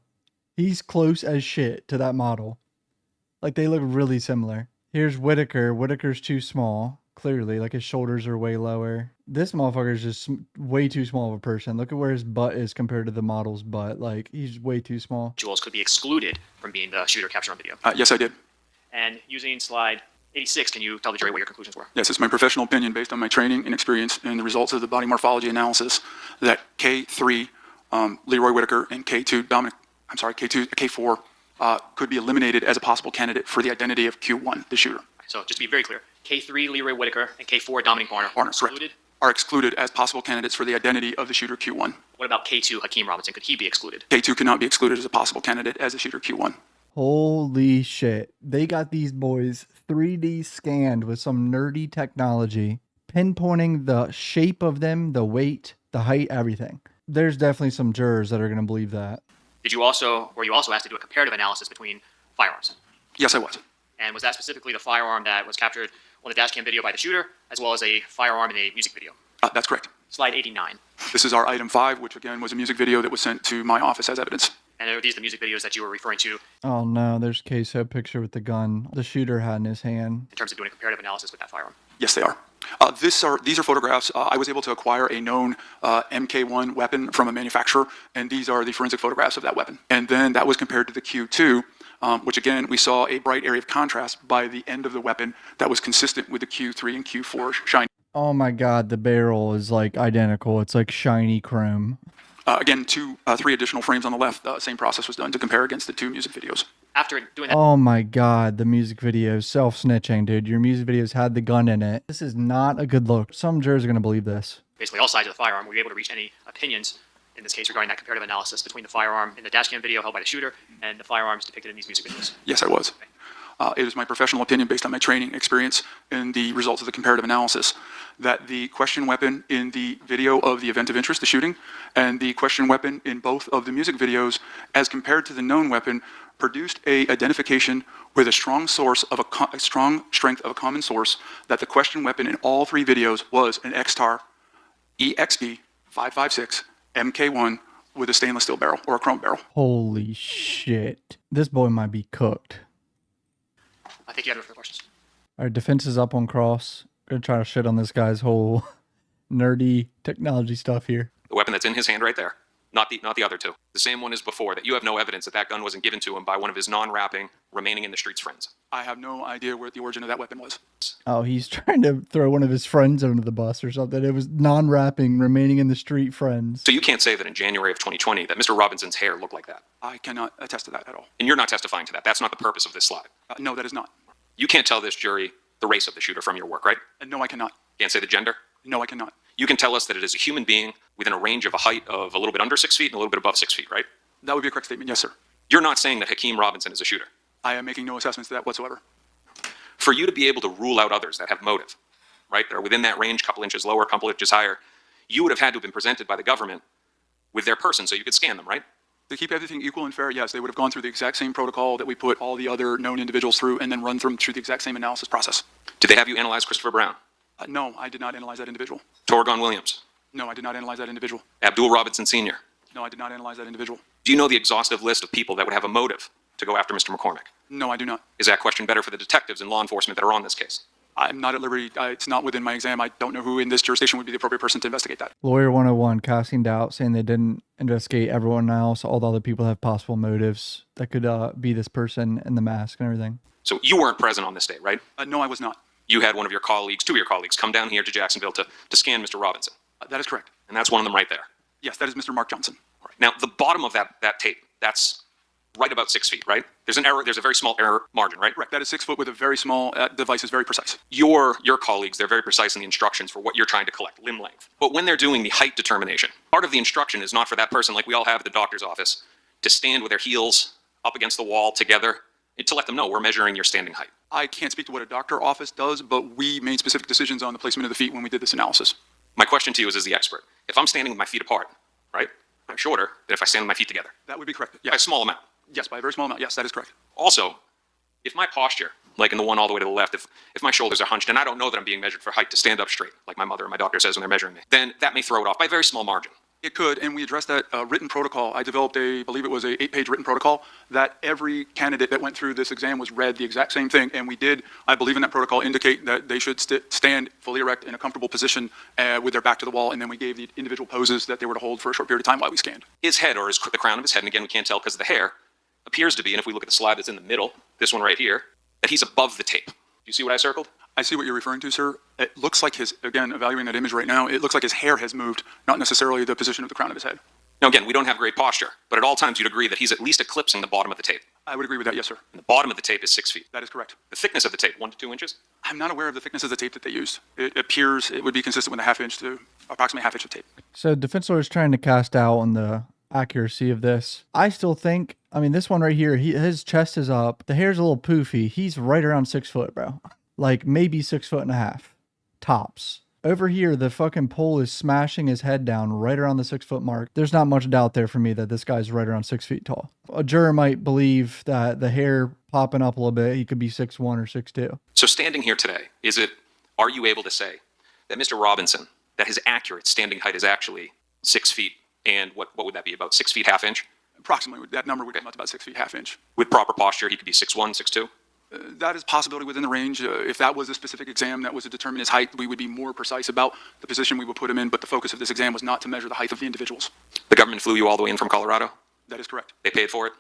He's close as shit to that model. Like, they look really similar. Here's Whitaker. Whitaker's too small. Clearly, like his shoulders are way lower. This motherfucker is just way too small of a person. Look at where his butt is compared to the model's butt. Like, he's way too small. Individuals could be excluded from being the shooter captured on video. Yes, I did. And using slide 86, can you tell the jury what your conclusions were? Yes, it's my professional opinion based on my training and experience and the results of the body morphology analysis that K3, Leroy Whitaker, and K4 could be eliminated as a possible candidate for the identity of Q1, the shooter. So just to be very clear, K3, Leroy Whitaker, and K4, Dominique Varner, excluded? Are excluded as possible candidates for the identity of the shooter Q1. What about K2, Hakeem Robinson? Could he be excluded? K2 cannot be excluded as a possible candidate as the shooter Q1. Holy shit. They got these boys 3D scanned with some nerdy technology, pinpointing the shape of them, the weight, the height, everything. There's definitely some jurors that are going to believe that. Were you also asked to do a comparative analysis between firearms? Yes, I was. And was that specifically the firearm that was captured on the dash cam video by the shooter, as well as a firearm in a music video? That's correct. Slide 89. This is our item 5, which again was a music video that was sent to my office as evidence. And are these the music videos that you were referring to Oh no, there's KSOO picture with the gun the shooter had in his hand. in terms of doing a comparative analysis with that firearm? Yes, they are. These are photographs. I was able to acquire a known MK1 weapon from a manufacturer, and these are the forensic photographs of that weapon. And then that was compared to the Q2 which again, we saw a bright area of contrast by the end of the weapon that was consistent with the Q3 and Q4 shiny. Oh my god, the barrel is like identical. It's like shiny chrome. Again, three additional frames on the left, same process was done to compare against the two music videos. After doing that, Oh my god, the music videos. Self-snitching, dude. Your music videos had the gun in it. This is not a good look. Some jurors are going to believe this. basically all sides of the firearm, were you able to reach any opinions in this case regarding that comparative analysis between the firearm in the dashcam video held by the shooter and the firearms depicted in these music videos? Yes, I was. It is my professional opinion based on my training experience and the results of the comparative analysis that the question weapon in the video of the event of interest, the shooting, and the question weapon in both of the music videos, as compared to the known weapon, produced a identification with a strong source of a strong strength of a common source that the question weapon in all three videos was an XTAR EXP 556 MK1 with a stainless steel barrel or a chrome barrel. Holy shit. This boy might be cooked. I think you had no further questions. Our defense is up on cross. Gonna try to shit on this guy's whole nerdy technology stuff here. The weapon that's in his hand right there, not the other two. The same one as before, that you have no evidence that that gun wasn't given to him by one of his non-rapping, remaining in the streets friends. I have no idea where the origin of that weapon was. Oh, he's trying to throw one of his friends under the bus or something. It was non-rapping, remaining in the street friends. So you can't say that in January of 2020 that Mr. Robinson's hair looked like that. I cannot attest to that at all. And you're not testifying to that. That's not the purpose of this slide. No, that is not. You can't tell this jury the race of the shooter from your work, right? No, I cannot. Can't say the gender? No, I cannot. You can tell us that it is a human being within a range of a height of a little bit under 6 feet and a little bit above 6 feet, right? That would be a correct statement, yes, sir. You're not saying that Hakeem Robinson is a shooter. I am making no assessments to that whatsoever. For you to be able to rule out others that have motive, right, that are within that range, couple inches lower, couple inches higher, you would have had to have been presented by the government with their person so you could scan them, right? To keep everything equal and fair, yes, they would have gone through the exact same protocol that we put all the other known individuals through and then run them through the exact same analysis process. Did they have you analyze Christopher Brown? No, I did not analyze that individual. Torgon Williams? No, I did not analyze that individual. Abdul Robinson Sr.? No, I did not analyze that individual. Do you know the exhaustive list of people that would have a motive to go after Mr. McCormick? No, I do not. Is that question better for the detectives and law enforcement that are on this case? I'm not at liberty. It's not within my exam. I don't know who in this jurisdiction would be the appropriate person to investigate that. Lawyer 101, casting doubt, saying they didn't investigate everyone else. All the other people have possible motives that could be this person in the mask and everything. So you weren't present on this day, right? No, I was not. You had one of your colleagues, two of your colleagues, come down here to Jacksonville to scan Mr. Robinson. That is correct. And that's one of them right there. Yes, that is Mr. Mark Johnson. Right. Now, the bottom of that tape, that's right about 6 feet, right? There's an error, there's a very small error margin, right? Correct. That is 6 foot with a very small device is very precise. Your colleagues, they're very precise in the instructions for what you're trying to collect, limb length. But when they're doing the height determination, part of the instruction is not for that person like we all have at the doctor's office to stand with their heels up against the wall together and to let them know we're measuring your standing height. I can't speak to what a doctor office does, but we made specific decisions on the placement of the feet when we did this analysis. My question to you is as the expert, if I'm standing with my feet apart, right, I'm shorter than if I stand with my feet together. That would be correct. By a small amount. Yes, by a very small amount. Yes, that is correct. Also, if my posture, like in the one all the way to the left, if my shoulders are hunched and I don't know that I'm being measured for height to stand up straight, like my mother and my doctor says when they're measuring me, then that may throw it off by a very small margin. It could, and we addressed that written protocol. I developed I believe it was a 8-page written protocol that every candidate that went through this exam was read the exact same thing, and we did, I believe in that protocol, indicate that they should stand fully erect in a comfortable position with their back to the wall, and then we gave the individual poses that they were to hold for a short period of time while we scanned. His head, or the crown of his head, and again we can't tell because of the hair, appears to be, and if we look at the slide that's in the middle, this one right here, that he's above the tape. Do you see what I circled? I see what you're referring to, sir. It looks like again, evaluating that image right now, it looks like his hair has moved, not necessarily the position of the crown of his head. Now again, we don't have great posture, but at all times you'd agree that he's at least eclipsing the bottom of the tape. I would agree with that, yes, sir. And the bottom of the tape is 6 feet. That is correct. The thickness of the tape, 1 to 2 inches? I'm not aware of the thickness of the tape that they used. It appears it would be consistent with a half-inch to approximately half-inch of tape. So defense lawyer is trying to cast doubt on the accuracy of this. I still think, I mean, this one right here, his chest is up. The hair's a little poofy. He's right around 6 foot, bro. Like maybe 6.5 feet. Tops. Over here, the fucking pole is smashing his head down right around the 6 foot mark. There's not much doubt there for me that this guy's right around 6 feet tall. A juror might believe that the hair popping up a little bit, he could be 6'1" or 6'2". So standing here today, are you able to say that Mr. Robinson, that his accurate standing height is actually 6 feet, and what would that be, about 6 feet, half inch? Approximately, that number would come out to about 6 feet, half inch. With proper posture, he could be 6'1", 6'2"? That is a possibility within the range. If that was a specific exam that was to determine his height, we would be more precise about the position we would put him in, but the focus of this exam was not to measure the height of the individuals. The government flew you all the way in from Colorado? That is correct. They paid for it?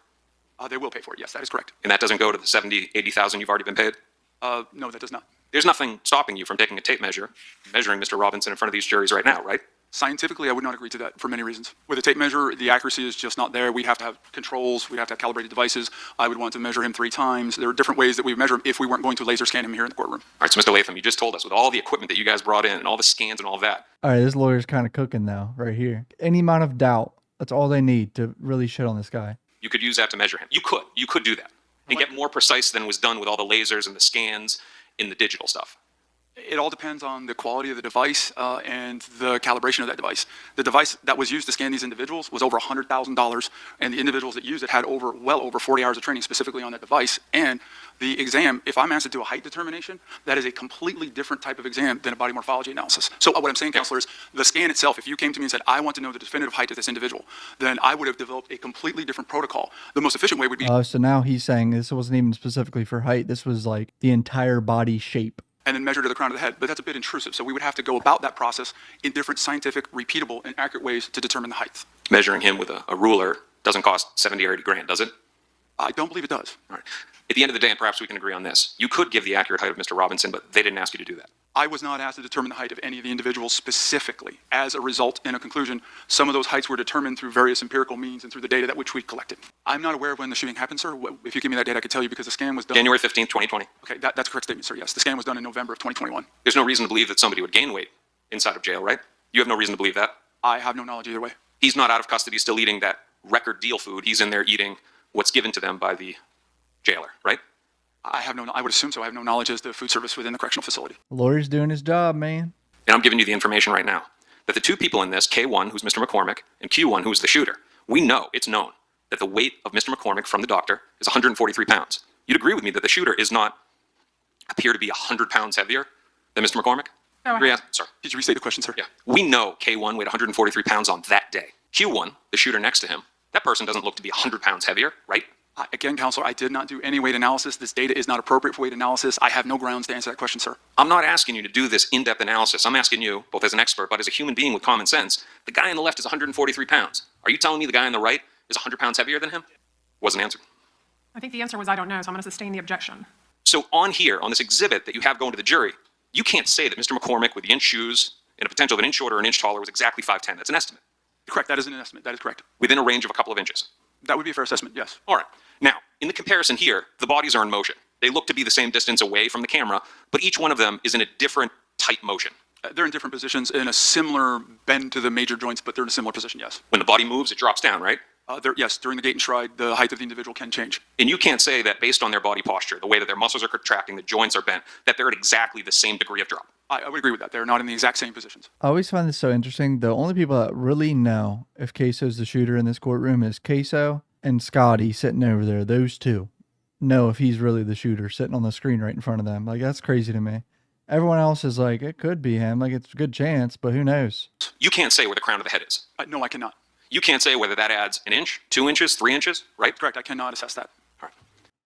They will pay for it. Yes, that is correct. And that doesn't go to the 70, 80,000 you've already been paid? No, that does not. There's nothing stopping you from taking a tape measure, measuring Mr. Robinson in front of these juries right now, right? Scientifically, I would not agree to that for many reasons. With a tape measure, the accuracy is just not there. We'd have to have controls. We'd have to have calibrated devices. I would want to measure him 3 times. There are different ways that we would measure him if we weren't going to laser scan him here in the courtroom. All right, so Mr. Latham, you just told us with all the equipment that you guys brought in and all the scans and all that. All right, this lawyer's kind of cooking though, right here. Any amount of doubt, that's all they need to really shit on this guy. You could use that to measure him. You could do that and get more precise than was done with all the lasers and the scans in the digital stuff. It all depends on the quality of the device and the calibration of that device. The device that was used to scan these individuals was over $100,000, and the individuals that used it had well over 40 hours of training specifically on that device. And the exam, if I'm asked to do a height determination, that is a completely different type of exam than a body morphology analysis. So what I'm saying, Counselor, is the scan itself, if you came to me and said, I want to know the definitive height of this individual, then I would have developed a completely different protocol. The most efficient way would be... So now he's saying this wasn't even specifically for height. This was like the entire body shape. And then measure to the crown of the head, but that's a bit intrusive. So we would have to go about that process in different scientific, repeatable, and accurate ways to determine the height. Measuring him with a ruler doesn't cost 70 or 80 grand, does it? I don't believe it does. All right. At the end of the day, and perhaps we can agree on this, you could give the accurate height of Mr. Robinson, but they didn't ask you to do that. I was not asked to determine the height of any of the individuals specifically. As a result, in a conclusion, some of those heights were determined through various empirical means and through the data that which we collected. I'm not aware of when the shooting happened, sir. If you give me that data, I could tell you because the scan was done... January 15th, 2020. Okay, that's a correct statement, sir, yes. The scan was done in November of 2021. There's no reason to believe that somebody would gain weight inside of jail, right? You have no reason to believe that? I have no knowledge either way. He's not out of custody still eating that record deal food. He's in there eating what's given to them by the jailer, right? I would assume so. I have no knowledge as to food service within the correctional facility. The lawyer's doing his job, man. And I'm giving you the information right now that the 2 people in this, K1, who's Mr. McCormick, and Q1, who's the shooter, we know, it's known, that the weight of Mr. McCormick from the doctor is 143 pounds. You'd agree with me that the shooter is not appear to be 100 pounds heavier than Mr. McCormick? Go ahead. Sorry. Did you restate the question, sir? Yeah. We know K1 weighed 143 pounds on that day. Q1, the shooter next to him, that person doesn't look to be 100 pounds heavier, right? Again, Counselor, I did not do any weight analysis. This data is not appropriate for weight analysis. I have no grounds to answer that question, sir. I'm not asking you to do this in-depth analysis. I'm asking you, both as an expert, but as a human being with common sense, the guy on the left is 143 pounds. Are you telling me the guy on the right is 100 pounds heavier than him? Wasn't answered. I think the answer was I don't know, so I'm going to sustain the objection. So on here, on this exhibit that you have going to the jury, you can't say that Mr. McCormick with the inch shoes and a potential of an inch shorter or an inch taller was exactly 5'10". That's an estimate. Correct, that is an estimate. That is correct. Within a range of a couple of inches. That would be a fair assessment, yes. All right. Now, in the comparison here, the bodies are in motion. They look to be the same distance away from the camera, but each one of them is in a different tight motion. They're in different positions in a similar bend to the major joints, but they're in a similar position, yes. When the body moves, it drops down, right? Yes, during the gait and stride, the height of the individual can change. And you can't say that based on their body posture, the way that their muscles are contracting, the joints are bent, that they're at exactly the same degree of drop. I would agree with that. They're not in the exact same positions. I always find this so interesting. The only people that really know if KSOO's the shooter in this courtroom is KSOO and Scotty sitting over there. Those two know if he's really the shooter sitting on the screen right in front of them. Like, that's crazy to me. Everyone else is like, it could be him. Like, it's a good chance, but who knows? You can't say where the crown of the head is. No, I cannot. You can't say whether that adds an inch, 2 inches, 3 inches, right? Correct. I cannot assess that. All right.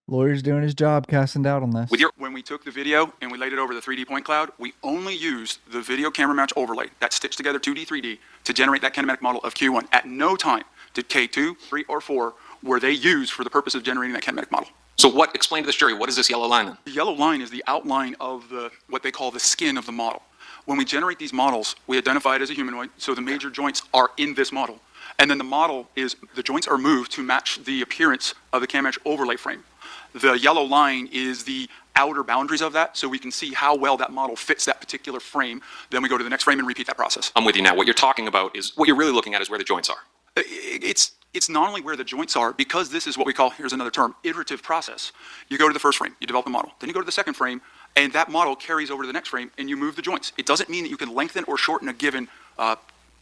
Lawyer's doing his job, casting doubt on this. When we took the video and we laid it over the 3D point cloud, we only used the video camera match overlay that stitched together 2D, 3D to generate that kinematic model of Q1. At no time did K2, 3, or 4 were they used for the purpose of generating that kinematic model. So explain to this jury, what is this yellow line then? The yellow line is the outline of what they call the skin of the model. When we generate these models, we identify it as a humanoid, so the major joints are in this model. And then the joints are moved to match the appearance of the CamMatch overlay frame. The yellow line is the outer boundaries of that, so we can see how well that model fits that particular frame. Then we go to the next frame and repeat that process. I'm with you now. What you're talking about is, what you're really looking at is where the joints are. It's not only where the joints are, because this is what we call, here's another term, iterative process. You go to the first frame, you develop the model. Then you go to the second frame, and that model carries over to the next frame, and you move the joints. It doesn't mean that you can lengthen or shorten a given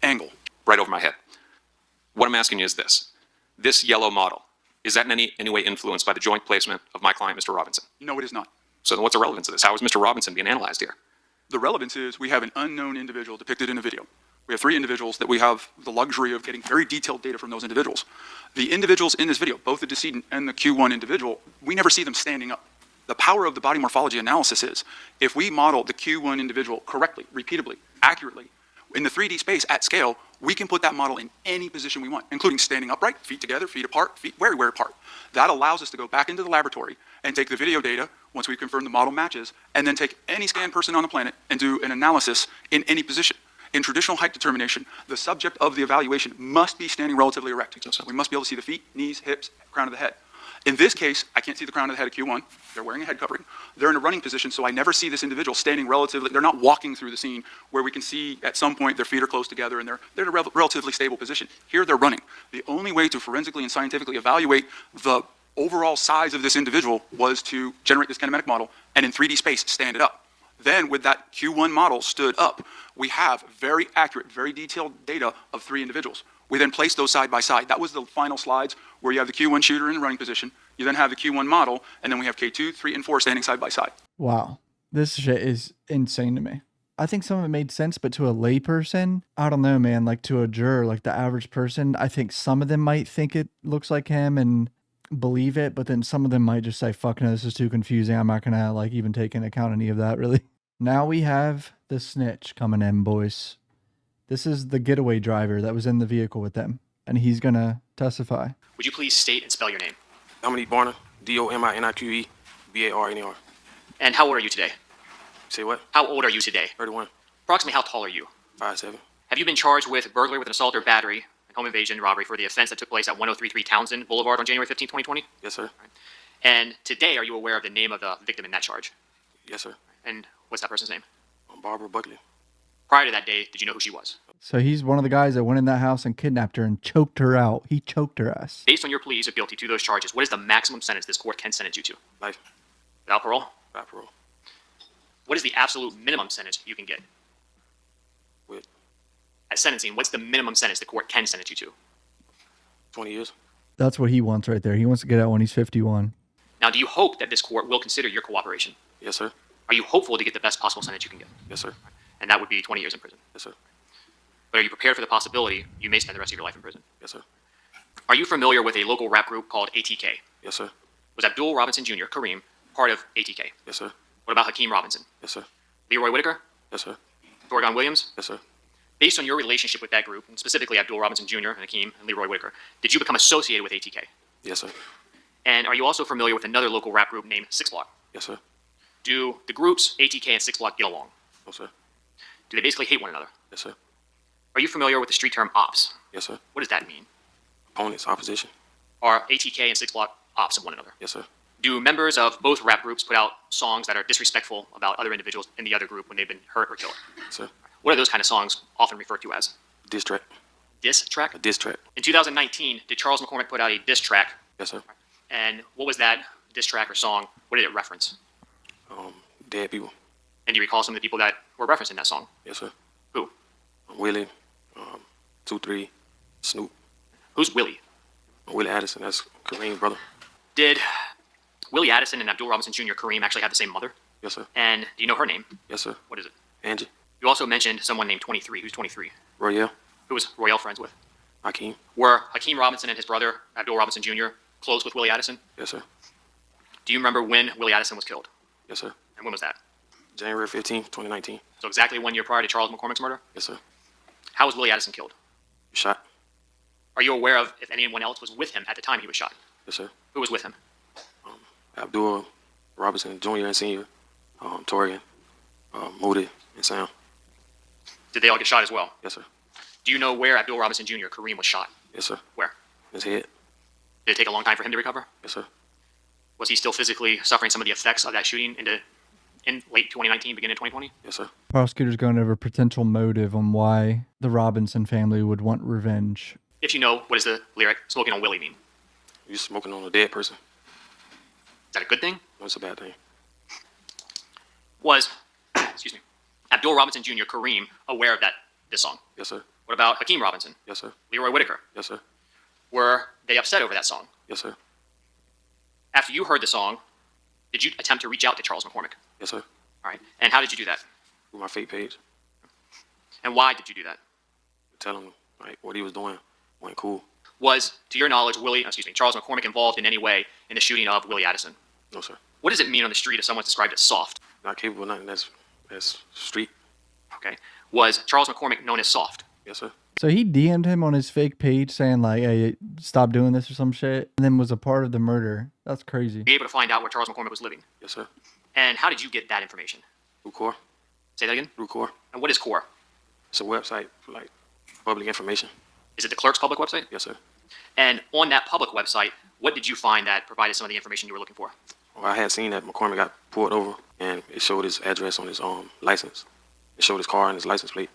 angle. Right over my head. What I'm asking you is this. This yellow model, is that in any way influenced by the joint placement of my client, Mr. Robinson? No, it is not. So then what's the relevance of this? How is Mr. Robinson being analyzed here? The relevance is we have an unknown individual depicted in a video. We have 3 individuals that we have the luxury of getting very detailed data from those individuals. The individuals in this video, both the decedent and the Q1 individual, we never see them standing up. The power of the body morphology analysis is, if we model the Q1 individual correctly, repeatably, accurately, in the 3D space at scale, We can put that model in any position we want, including standing upright, feet together, feet apart, feet very, very apart. That allows us to go back into the laboratory and take the video data once we confirm the model matches, and then take any scanned person on the planet and do an analysis in any position. In traditional height determination, the subject of the evaluation must be standing relatively erect. We must be able to see the feet, knees, hips, crown of the head. In this case, I can't see the crown of the head of Q1. They're wearing a head covering. They're in a running position, so I never see this individual standing relatively, they're not walking through the scene where we can see at some point their feet are close together and they're in a relatively stable position. Here they're running. The only way to forensically and scientifically evaluate the overall size of this individual was to generate this kinematic model and in 3D space stand it up. Then with that Q1 model stood up, we have very accurate, very detailed data of 3 individuals. We then placed those side by side. That was the final slides where you have the Q1 shooter in the running position. You then have the Q1 model, and then we have K2, 3, and 4 standing side by side. Wow. This shit is insane to me. I think some of it made sense, but to a lay person, I don't know, man. Like to a juror, like the average person, I think some of them might think it looks like him and believe it, but then some of them might just say, fuck no, this is too confusing. I'm not going to like even take into account any of that, really. Now we have the snitch coming in, boys. This is the getaway driver that was in the vehicle with them, and he's going to testify. Would you please state and spell your name? Dominique Barner, DOMINIQUE, BARNER. And how old are you today? Say what? How old are you today? 31. Approximately how tall are you? 5'7". Have you been charged with burglary with an assault or battery and home invasion robbery for the offense that took place at 1033 Townsend Boulevard on January 15, 2020? Yes, sir. And today, are you aware of the name of the victim in that charge? Yes, sir. And what's that person's name? Barbara Buckley. Prior to that day, did you know who she was? So he's one of the guys that went in that house and kidnapped her and choked her out. He choked her ass. Based on your pleas of guilty to those charges, what is the maximum sentence this court can sentence you to? Life. Without parole? Without parole. What is the absolute minimum sentence you can get? With At sentencing, what's the minimum sentence the court can sentence you to? 20 years. That's what he wants right there. He wants to get out when he's 51. Now, do you hope that this court will consider your cooperation? Yes, sir. Are you hopeful to get the best possible sentence you can get? Yes, sir. And that would be 20 years in prison. Yes, sir. But are you prepared for the possibility you may spend the rest of your life in prison? Yes, sir. Are you familiar with a local rap group called ATK? Yes, sir. Was Abdul Robinson Jr., Kareem, part of ATK? Yes, sir. What about Hakeem Robinson? Yes, sir. Leroy Whitaker? Yes, sir. Thorgon Williams? Yes, sir. Based on your relationship with that group, and specifically Abdul Robinson Jr. and Hakeem and Leroy Whitaker, did you become associated with ATK? Yes, sir. And are you also familiar with another local rap group named Six Block? Yes, sir. Do the groups ATK and Six Block get along? No, sir. Do they basically hate one another? Yes, sir. Are you familiar with the street term ops? Yes, sir. What does that mean? Opponents, opposition. Are ATK and Six Block ops of one another? Yes, sir. Do members of both rap groups put out songs that are disrespectful about other individuals in the other group when they've been hurt or killed? Yes, sir. What are those kind of songs often referred to as? Diss track. Diss track? A diss track. In 2019, did Charles McCormick put out a diss track? Yes, sir. And what was that diss track or song? What did it reference? Dead people. And do you recall some of the people that were referenced in that song? Yes, sir. Who? Willie, 2-3, Snoop. Who's Willie? Willie Addison, that's Kareem's brother. Did Willie Addison and Abdul Robinson Jr. Kareem actually have the same mother? Yes, sir. And do you know her name? Yes, sir. What is it? Angie. You also mentioned someone named 23. Who's 23? Royale. Who was Royale friends with? Hakeem. Were Hakeem Robinson and his brother, Abdul Robinson Jr., close with Willie Addison? Yes, sir. Do you remember when Willie Addison was killed? Yes, sir. And when was that? January 15th, 2019. So exactly 1 year prior to Charles McCormick's murder? Yes, sir. How was Willie Addison killed? Shot. Are you aware of if anyone else was with him at the time he was shot? Yes, sir. Who was with him? Abdul Robinson Jr. and Sr., Torian, Moody, and Sam. Did they all get shot as well? Yes, sir. Do you know where Abdul Robinson Jr., Kareem, was shot? Yes, sir. Where? His head. Did it take a long time for him to recover? Yes, sir. Was he still physically suffering some of the effects of that shooting in late 2019, beginning of 2020? Yes, sir. Prosecutors going over potential motive on why the Robinson family would want revenge. If you know, what does the lyric "smoking on Willie" mean? You smoking on a dead person. Is that a good thing? No, it's a bad thing. Was, excuse me, Abdul Robinson Jr., Kareem, aware of this song? Yes, sir. What about Hakeem Robinson? Yes, sir. Leroy Whitaker? Yes, sir. Were they upset over that song? Yes, sir. After you heard the song, did you attempt to reach out to Charles McCormick? Yes, sir. All right. And how did you do that? With my fake page. And why did you do that? Tell him like what he was doing wasn't cool. Was, to your knowledge, Charles McCormick involved in any way in the shooting of Willie Addison? No, sir. What does it mean on the street if someone's described as soft? Not capable of nothing. That's street. Okay. Was Charles McCormick known as soft? Yes, sir. So he DM'd him on his fake page saying like, hey, stop doing this or some shit, and then was a part of the murder. That's crazy. Were you able to find out where Charles McCormick was living? Yes, sir. And how did you get that information? Through Core. Say that again? Through Core. And what is CORE? It's a website for like public information. Is it the clerk's public website? Yes, sir. And on that public website, what did you find that provided some of the information you were looking for? Well, I had seen that McCormick got pulled over, and it showed his address on his license. It showed his car and his license plate.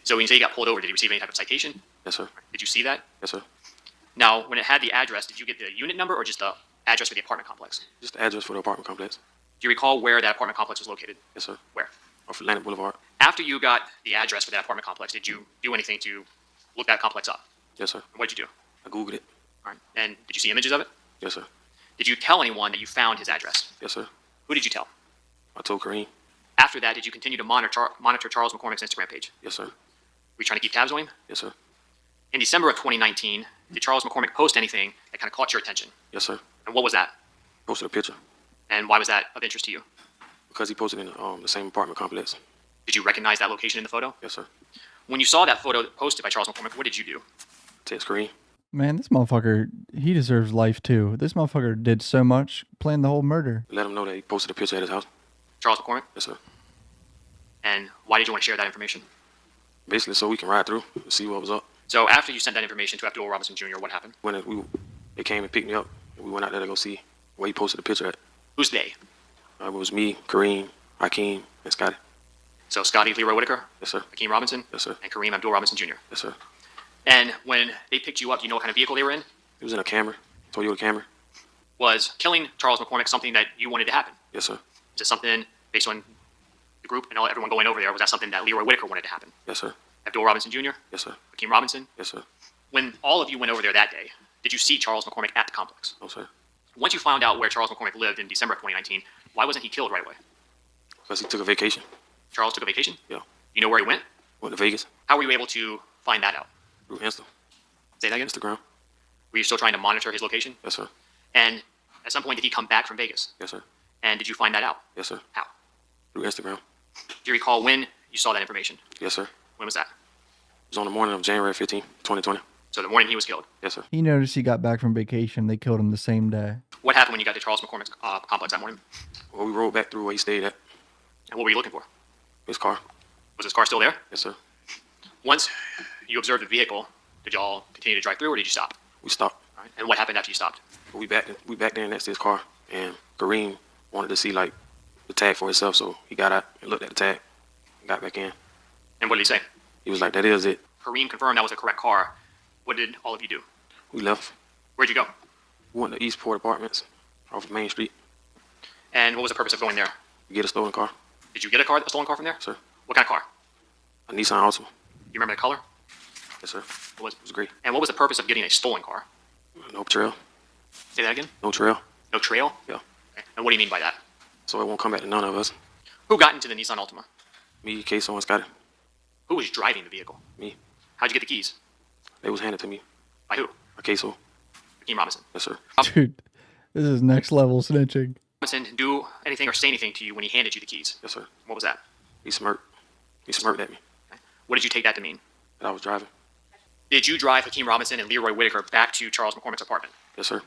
So when you say he got pulled over, did he receive any type of citation? Yes, sir. Did you see that? Yes, sir. Now, when it had the address, did you get the unit number or just the address for the apartment complex? Just the address for the apartment complex. Do you recall where that apartment complex was located? Yes, sir. Where? Off Atlantic Boulevard. After you got the address for that apartment complex, did you do anything to look that complex up? Yes, sir. What did you do? I Googled it. All right. And did you see images of it? Yes, sir. Did you tell anyone that you found his address? Yes, sir. Who did you tell? I told Kareem. After that, did you continue to monitor Charles McCormick's Instagram page? Yes, sir. Were you trying to keep tabs on him? Yes, sir. In December of 2019, did Charles McCormick post anything that kind of caught your attention? Yes, sir. And what was that? Posted a picture And why was that of interest to you? because he posted in the same apartment complex. Did you recognize that location in the photo? Yes, sir. When you saw that photo posted by Charles McCormick, what did you do? Text Kareem. Man, this motherfucker, he deserves life too. This motherfucker did so much, planned the whole murder. Let him know that he posted a picture at his house. Charles McCormick? Yes, sir. And why did you want to share that information? Basically, so we can ride through and see what was up. So after you sent that information to Abdul Robinson Jr., what happened? They came and picked me up, and we went out there to go see where he posted the picture at. Who's they? It was me, Kareem, Hakeem, and Scotty. So Scotty Leroy Whitaker, Yes, sir. Hakeem Robinson, Yes, sir. and Kareem Abdul Robinson Jr. Yes, sir. And when they picked you up, do you know what kind of vehicle they were in? He was in a Camry, Toyota Camry. Was killing Charles McCormick something that you wanted to happen? Yes, sir. Is it something based on the group and everyone going over there? Was that something that Leroy Whitaker wanted to happen? Yes, sir. Abdul Robinson Jr., Yes, sir. Hakeem Robinson? Yes, sir. When all of you went over there that day, did you see Charles McCormick at the complex? No, sir. Once you found out where Charles McCormick lived in December of 2019, why wasn't he killed right away? Because he took a vacation. Charles took a vacation? Yeah. You know where he went? Went to Vegas. How were you able to find that out? Through Insta. Say that again? Instagram. Were you still trying to monitor his location? Yes, sir. And at some point, did he come back from Vegas? Yes, sir. And did you find that out? Yes, sir. How? Through Instagram. Do you recall when you saw that information? Yes, sir. When was that? It was on the morning of January 15, 2020. So the morning he was killed. Yes, sir. He noticed he got back from vacation. They killed him the same day. What happened when you got to Charles McCormick's complex that morning? Well, we rode back through where he stayed at. And what were you looking for? His car. Was his car still there? Yes, sir. Once you observed the vehicle, did y'all continue to drive through or did you stop? We stopped. All right. And what happened after you stopped? We back there next to his car, and Kareem wanted to see like the tag for himself, so he got out and looked at the tag, and got back in. And what did he say? He was like, "That is it." Kareem confirmed that was the correct car. What did all of you do? We left. Where'd you go? We went to Eastport Apartments off of Main Street. And what was the purpose of going there? We get a stolen car. Did you get a stolen car from there? Sir. What kind of car? A Nissan Altima. You remember the color? Yes, sir. What It was great. And what was the purpose of getting a stolen car? No trail. Say that again? No trail. No trail? Yeah. Okay. And what do you mean by that? So it won't come back to none of us. Who got into the Nissan Altima? Me, KSOO, and Scotty. Who was driving the vehicle? Me. How'd you get the keys? They was handed to me. By who? By KSOO. Hakeem Robinson. Yes, sir. Dude, this is next level snitching. Robinson do anything or say anything to you when he handed you the keys? Yes, sir. What was that? He smirked. He smirked at me. What did you take that to mean? That I was driving. Did you drive Hakeem Robinson and Leroy Whitaker back to Charles McCormick's apartment? Yes, sir.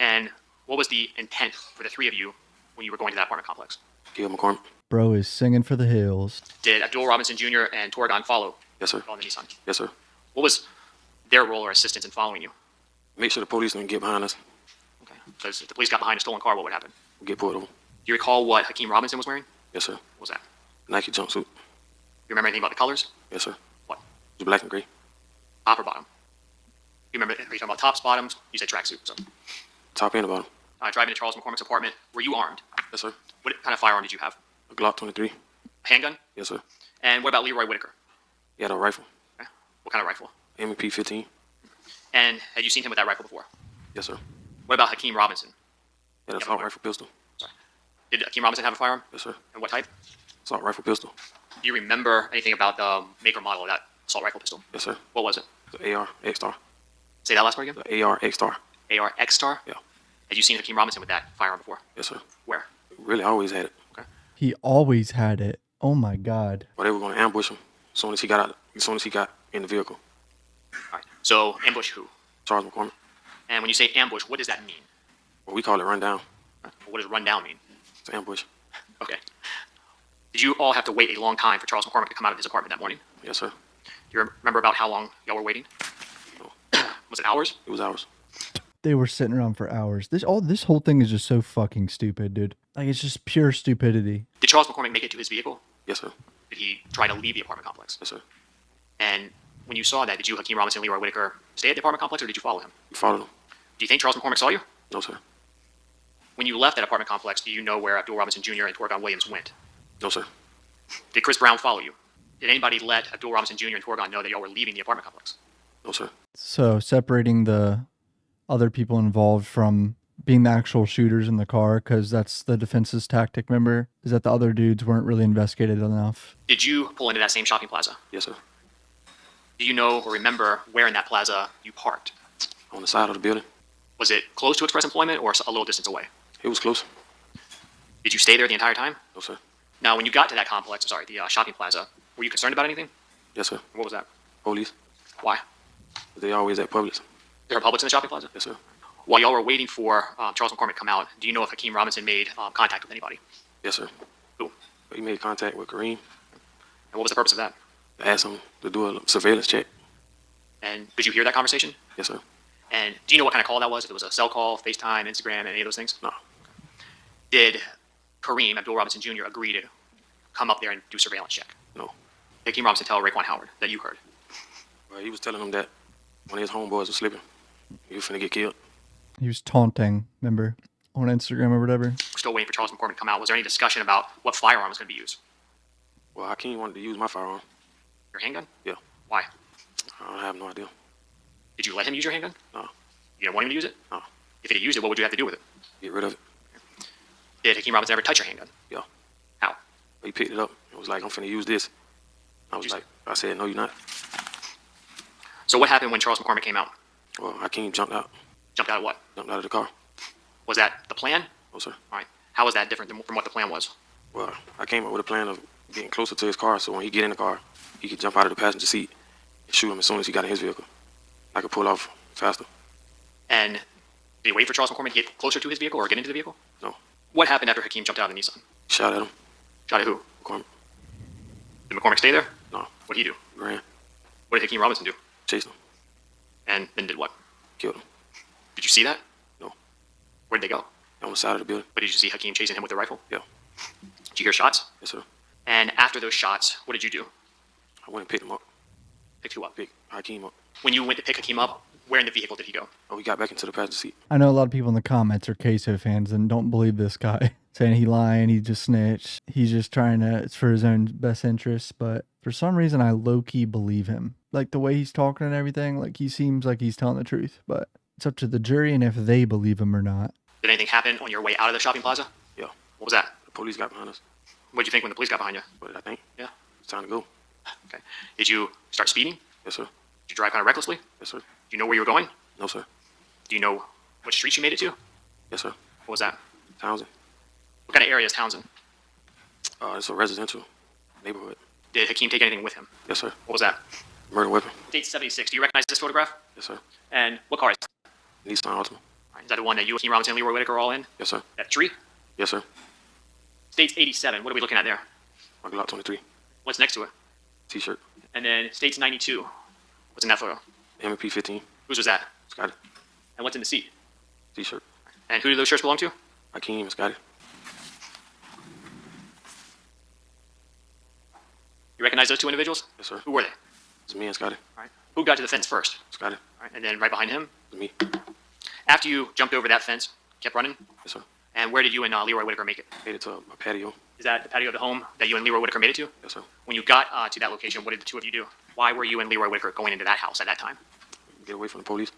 And what was the intent for the three of you when you were going to that apartment complex? Kill McCormick. Bro is singing for the hills. Did Abdul Robinson Jr. and Torgon follow? Yes, sir. On the Nissan? Yes, sir. What was their role or assistance in following you? Make sure the police don't get behind us. Okay. Because if the police got behind a stolen car, what would happen? We get pulled over. Do you recall what Hakeem Robinson was wearing? Yes, sir. What was that? Nike jumpsuit. You remember anything about the colors? Yes, sir. What? It was black and gray. Top or bottom? You remember, are you talking about tops, bottoms? You said tracksuit, so. Top and the bottom. Driving to Charles McCormick's apartment, were you armed? Yes, sir. What kind of firearm did you have? A Glock 23. A handgun? Yes, sir. And what about Leroy Whitaker? He had a rifle. Okay. What kind of rifle? M&P 15. And had you seen him with that rifle before? Yes, sir. What about Hakeem Robinson? He had an assault rifle pistol. Did Hakeem Robinson have a firearm? Yes, sir. And what type? Assault rifle pistol. Do you remember anything about the make or model of that assault rifle pistol? Yes, sir. What was it? The AR X-Star. Say that last part again? The AR X-Star. AR X-Star? Yeah. Had you seen Hakeem Robinson with that firearm before? Yes, sir. Where? Really always had it. He always had it. Oh my God. But they were going to ambush him as soon as he got out as soon as he got in the vehicle. All right. So ambush who? Charles McCormick. And when you say ambush, what does that mean? Well, we call it run down. What does run down mean? It's ambush. Okay. Did you all have to wait a long time for Charles McCormick to come out of his apartment that morning? Yes, sir. Do you remember about how long y'all were waiting? Was it hours? It was hours. They were sitting around for hours. This whole thing is just so fucking stupid, dude. Like, it's just pure stupidity. Did Charles McCormick make it to his vehicle? Yes, sir. Did he try to leave the apartment complex? Yes, sir. And when you saw that, did you, Hakeem Robinson, Leroy Whitaker, stay at the apartment complex, or did you follow him? We followed him. Do you think Charles McCormick saw you? No, sir. When you left that apartment complex, do you know where Abdul Robinson Jr. and Torgon Williams went? No, sir. Did Chris Brown follow you? Did anybody let Abdul Robinson Jr. and Torgon know that y'all were leaving the apartment complex? No, sir. So separating the other people involved from being the actual shooters in the car, because that's the defense's tactic, remember, is that the other dudes weren't really investigated enough. Did you pull into that same shopping plaza? Yes, sir. Do you know or remember where in that plaza you parked? On the side of the building. Was it close to Express Employment or a little distance away? It was close. Did you stay there the entire time? No, sir. Now, when you got to that complex, the shopping plaza, were you concerned about anything? Yes, sir. What was that? Police. Why? They always at Publix. There are Publix in the shopping plaza? Yes, sir. While y'all were waiting for Charles McCormick to come out, do you know if Hakeem Robinson made contact with anybody? Yes, sir. Who? He made contact with Kareem. And what was the purpose of that? I asked him to do a surveillance check. And could you hear that conversation? Yes, sir. And do you know what kind of call that was? If it was a cell call, FaceTime, Instagram, any of those things? No. Did Kareem, Abdul Robinson Jr., agree to come up there and do a surveillance check? No. Hakeem Robinson tell Raekwon Howard that you heard? Well, he was telling him that one of his homeboys was sleeping. He was finna get killed. He was taunting, remember, on Instagram or whatever. We're still waiting for Charles McCormick to come out. Was there any discussion about what firearm was going to be used? Well, Hakeem wanted to use my firearm. Your handgun? Yeah. Why? I have no idea. Did you let him use your handgun? No. You didn't want him to use it? No. If he used it, what would you have to do with it? Get rid of it. Did Hakeem Robinson ever touch your handgun? Yeah. How? He picked it up. It was like, I'm finna use this. I said, no, you're not. So what happened when Charles McCormick came out? Well, Hakeem jumped out. Jumped out of what? Jumped out of the car. Was that the plan? No, sir. All right. How was that different from what the plan was? Well, I came up with a plan of getting closer to his car so when he get in the car, he could jump out of the passenger seat and shoot him as soon as he got in his vehicle. I could pull off faster. And did he wait for Charles McCormick to get closer to his vehicle or get into the vehicle? No. What happened after Hakeem jumped out of the Nissan? Shot at him. Shot at who? McCormick. Did McCormick stay there? No. What did he do? He ran. What did Hakeem Robinson do? Chased him. And then did what? Killed him. Did you see that? No. Where'd they go? On the side of the building. But did you see Hakeem chasing him with the rifle? Yeah. Did you hear shots? Yes, sir. And after those shots, what did you do? I went and picked him up. Picked who up? Picked Hakeem up. When you went to pick Hakeem up, where in the vehicle did he go? Oh, he got back into the passenger seat. I know a lot of people in the comments are KSOO fans and don't believe this guy, saying he lying, he just snitched, he's just trying to, it's for his own best interests, but for some reason I low-key believe him. Like the way he's talking and everything, like he seems like he's telling the truth, but it's up to the jury and if they believe him or not. Did anything happen on your way out of the shopping plaza? Yeah. What was that? The police got behind us. What did you think when the police got behind you? What did I think? Yeah. It's time to go. Okay. Did you start speeding? Yes, sir. Did you drive kind of recklessly? Yes, sir. Do you know where you were going? No, sir. Do you know what streets you made it to? Yes, sir. What was that? Townsend. What kind of area is Townsend? It's a residential neighborhood. Did Hakeem take anything with him? Yes, sir. What was that? Murder weapon. Date 76. Do you recognize this photograph? Yes, sir. And what car is it? Nissan Altima. All right, is that the one that you, Hakeem Robinson, and Leroy Whitaker are all in? Yes, sir. That tree? Yes, sir. States 87. What are we looking at there? My Glock 23. What's next to it? T-shirt. And then States 92. What's in that photo? M&P 15. Whose was that? Scotty. And what's in the seat? T-shirt. And who do those shirts belong to? Hakeem and Scotty. You recognize those two individuals? Yes, sir. Who were they? It's me and Scotty. All right. Who got to the fence first? Scotty. All right. And then right behind him? It's me. After you jumped over that fence, kept running? Yes, sir. And where did you and Leroy Whitaker make it? Made it to a patio. Is that the patio of the home that you and Leroy Whitaker made it to? Yes, sir. When you got to that location, what did the two of you do? Why were you and Leroy Whitaker going into that house at that time? Get away from the police.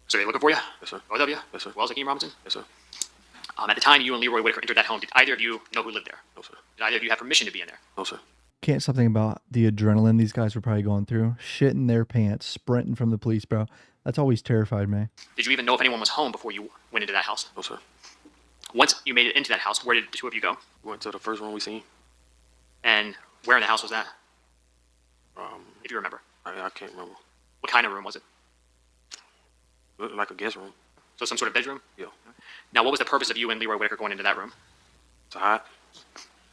So they looking for you? Yes, sir. Both of you? Yes, sir. As well as Hakeem Robinson? Yes, sir. At the time you and Leroy Whitaker entered that home, did either of you know who lived there? No, sir. Did either of you have permission to be in there? No, sir. Can't something about the adrenaline these guys were probably going through, shitting their pants, sprinting from the police, bro. That's always terrified me. Did you even know if anyone was home before you went into that house? No, sir. Once you made it into that house, where did the two of you go? We went to the first one we seen. And where in the house was that? if you remember? I can't remember. What kind of room was it? Looked like a guest room. So some sort of bedroom? Yeah. Now, what was the purpose of you and Leroy Whitaker going into that room? To hide.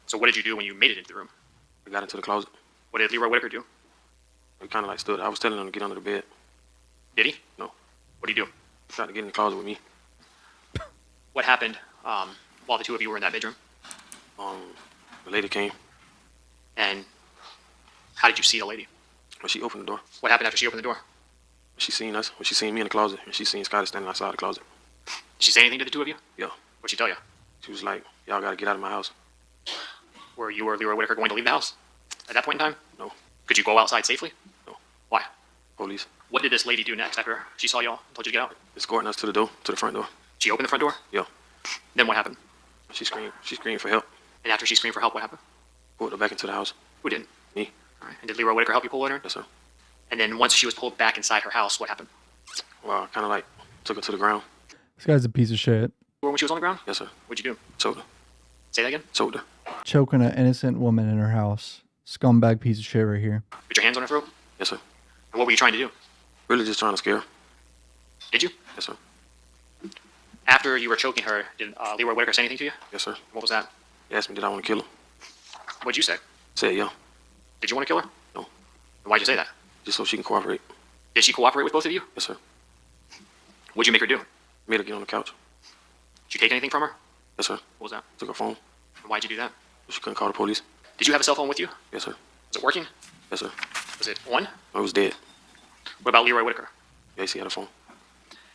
So what did you do when you made it into the room? I got into the closet. What did Leroy Whitaker do? We kind of like stood. I was telling him to get under the bed. Did he? No. What did he do? He tried to get in the closet with me. What happened while the two of you were in that bedroom? The lady came. And how did you see the lady? When she opened the door. What happened after she opened the door? She seen us. When she seen me in the closet, and she seen Scotty standing outside the closet. Did she say anything to the two of you? Yeah. What'd she tell you? She was like, y'all got to get out of my house. Were you or Leroy Whitaker going to leave the house at that point in time? No. Could you go outside safely? No. Why? Police. What did this lady do next after she saw y'all and told you to get out? Escorting us to the door, to the front door. She opened the front door? Yeah. Then what happened? She screamed. She screamed for help. And after she screamed for help, what happened? Pulled her back into the house. Who did? Me. All right. And did Leroy Whitaker help you pull her in? Yes, sir. And then once she was pulled back inside her house, what happened? Well, I kind of like took her to the ground. This guy's a piece of shit. When she was on the ground? Yes, sir. What'd you do? Choked her. Say that again? Choked her. Choking an innocent woman in her house. Scumbag piece of shit right here. Put your hands on her throat? Yes, sir. And what were you trying to do? Really just trying to scare her. Did you? Yes, sir. After you were choking her, did Leroy Whitaker say anything to you? Yes, sir. What was that? He asked me, did I want to kill her? What'd you say? Said, yeah. Did you want to kill her? No. And why'd you say that? Just so she can cooperate. Did she cooperate with both of you? Yes, sir. What'd you make her do? Made her get on the couch. Did you take anything from her? Yes, sir. What was that? Took her phone. And why'd you do that? She couldn't call the police. Did you have a cell phone with you? Yes, sir. Was it working? Yes, sir. Was it on? I was dead. What about Leroy Whitaker? Yes, he had a phone.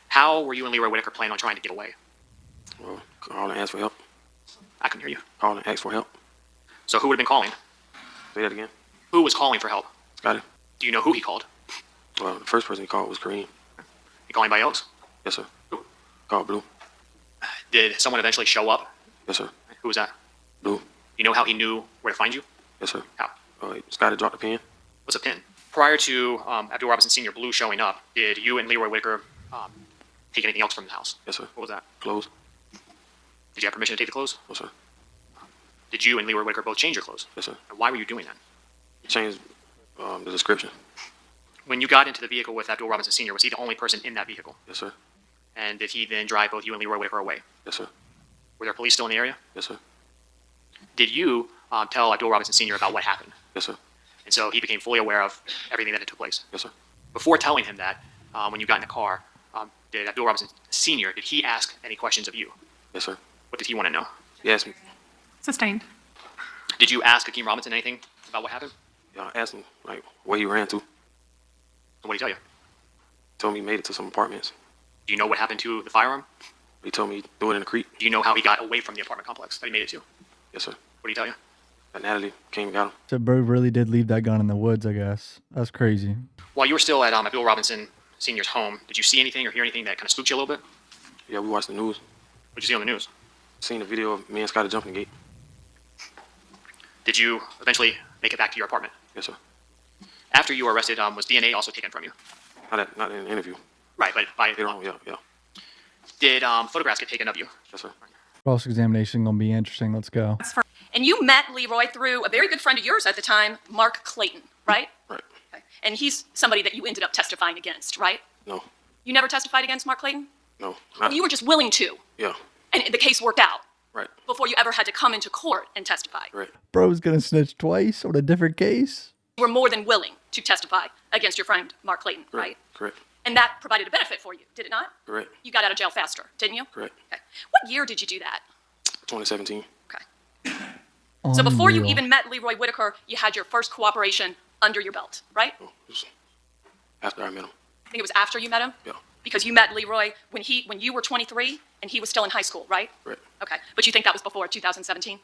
How were you and Leroy Whitaker planning on trying to get away? Well, call and ask for help. I couldn't hear you. Call and ask for help. So who would have been calling? Say that again. Who was calling for help? Scotty. Do you know who he called? Well, the first person he called was Kareem. He called anybody else? Yes, sir. Who? Called Blue. Did someone eventually show up? Yes, sir. Who was that? Blue. You know how he knew where to find you? Yes, sir. How? Scotty dropped the pen. What's a pin? Prior to Abdul Robinson Sr. Blue showing up, did you and Leroy Whitaker take anything else from the house? Yes, sir. What was that? Clothes. Did you have permission to take the clothes? Yes, sir. Did you and Leroy Whitaker both change your clothes? Yes, sir. And why were you doing that? Changed the description. When you got into the vehicle with Abdul Robinson Sr., was he the only person in that vehicle? Yes, sir. And did he then drive both you and Leroy Whitaker away? Yes, sir. Were there police still in the area? Yes, sir. Did you tell Abdul Robinson Sr. about what happened? Yes, sir. And so he became fully aware of everything that had took place? Yes, sir. Before telling him that, when you got in the car, did Abdul Robinson Sr., did he ask any questions of you? Yes, sir. What did he want to know? He asked me. Sustained. Did you ask Hakeem Robinson anything about what happened? Yeah, I asked him, like, where he ran to. And what did he tell you? Told me he made it to some apartments. Do you know what happened to the firearm? He told me he threw it in the creek. Do you know how he got away from the apartment complex that he made it to? Yes, sir. What did he tell you? That Natalie came and got him. So bro really did leave that gun in the woods, I guess. That's crazy. While you were still at Abdul Robinson Sr.'s home, did you see anything or hear anything that kind of spooked you a little bit? Yeah, we watched the news. What did you see on the news? Seen a video of me and Scotty jumping the gate. Did you eventually make it back to your apartment? Yes, sir. After you were arrested, was DNA also taken from you? Not in an interview. Right, but by... Later on, yeah. Did photographs get taken of you? Yes, sir. Cross-examination gonna be interesting. Let's go. And you met Leroy through a very good friend of yours at the time, Mark Clayton, right? Right. Okay. And he's somebody that you ended up testifying against, right? No. You never testified against Mark Clayton? No. You were just willing to, Yeah. and the case worked out Right. before you ever had to come into court and testify. Right. Bro's gonna snitch twice on a different case. You were more than willing to testify against your friend Mark Clayton, right? Correct. And that provided a benefit for you, did it not? Correct. You got out of jail faster, didn't you? Correct. Okay. What year did you do that? 2017. Okay. So before you Unreal. even met Leroy Whitaker, you had your first cooperation under your belt, right? Oh, it was after I met him. I think it was after you met him? Yeah. Because you met Leroy when you were 23 and he was still in high school, right? Right. Okay. But you think that was before 2017?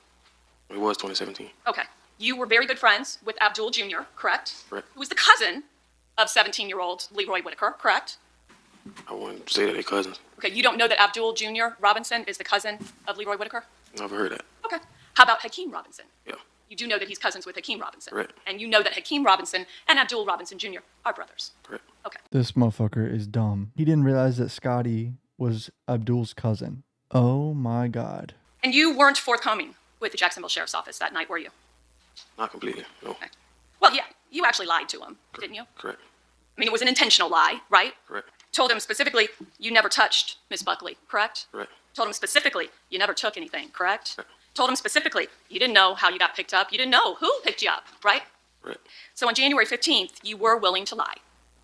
It was 2017. Okay. You were very good friends with Abdul Jr., correct? Right. Who was the cousin of 17-year-old Leroy Whitaker, correct? I wouldn't say that they're cousins. Okay, you don't know that Abdul Jr. Robinson is the cousin of Leroy Whitaker? Never heard that. Okay. How about Hakeem Robinson? Yeah. You do know that he's cousins with Hakeem Robinson. Right. And you know that Hakeem Robinson and Abdul Robinson Jr. are brothers. Correct. Okay. This motherfucker is dumb. He didn't realize that Scotty was Abdul's cousin. Oh my god. And you weren't forthcoming with the Jacksonville Sheriff's Office that night, were you? Not completely. No. Okay. Well, yeah, you actually lied to him, didn't you? Correct. I mean, it was an intentional lie, right? Correct. Told him specifically you never touched Miss Buckley, correct? Correct. Told him specifically you never took anything, correct? Correct. Told him specifically you didn't know how you got picked up. You didn't know who picked you up, right? Correct. So on January 15th, you were willing to lie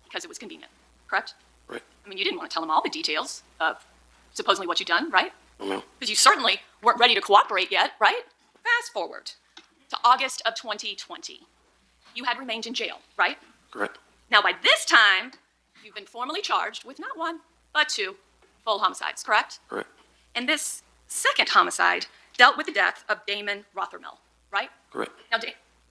because it was convenient, correct? Right. I mean, you didn't want to tell him all the details of supposedly what you'd done, right? No, ma'am. Because you certainly weren't ready to cooperate yet, right? Fast forward to August of 2020. You had remained in jail, right? Correct. Now, by this time, you've been formally charged with not one, but two full homicides, correct? Correct. And this second homicide dealt with the death of Damon Rothermel, right? Correct. Now,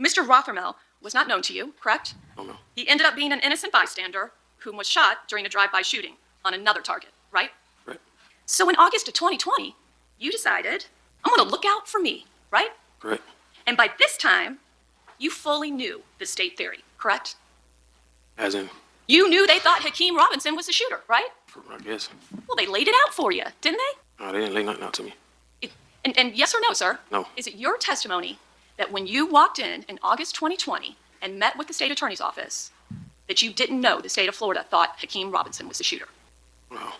Mr. Rothermel was not known to you, correct? No, ma'am. He ended up being an innocent bystander whom was shot during a drive-by shooting on another target, right? Right. So in August of 2020, you decided, I'm going to look out for me, right? Correct. And by this time, you fully knew the state theory, correct? As in, You knew they thought Hakeem Robinson was the shooter, right? I guess. Well, they laid it out for you, didn't they? No, they didn't lay nothing out to me. And yes or no, sir? No. Is it your testimony that when you walked in August 2020 and met with the state attorney's office, that you didn't know the state of Florida thought Hakeem Robinson was the shooter? No.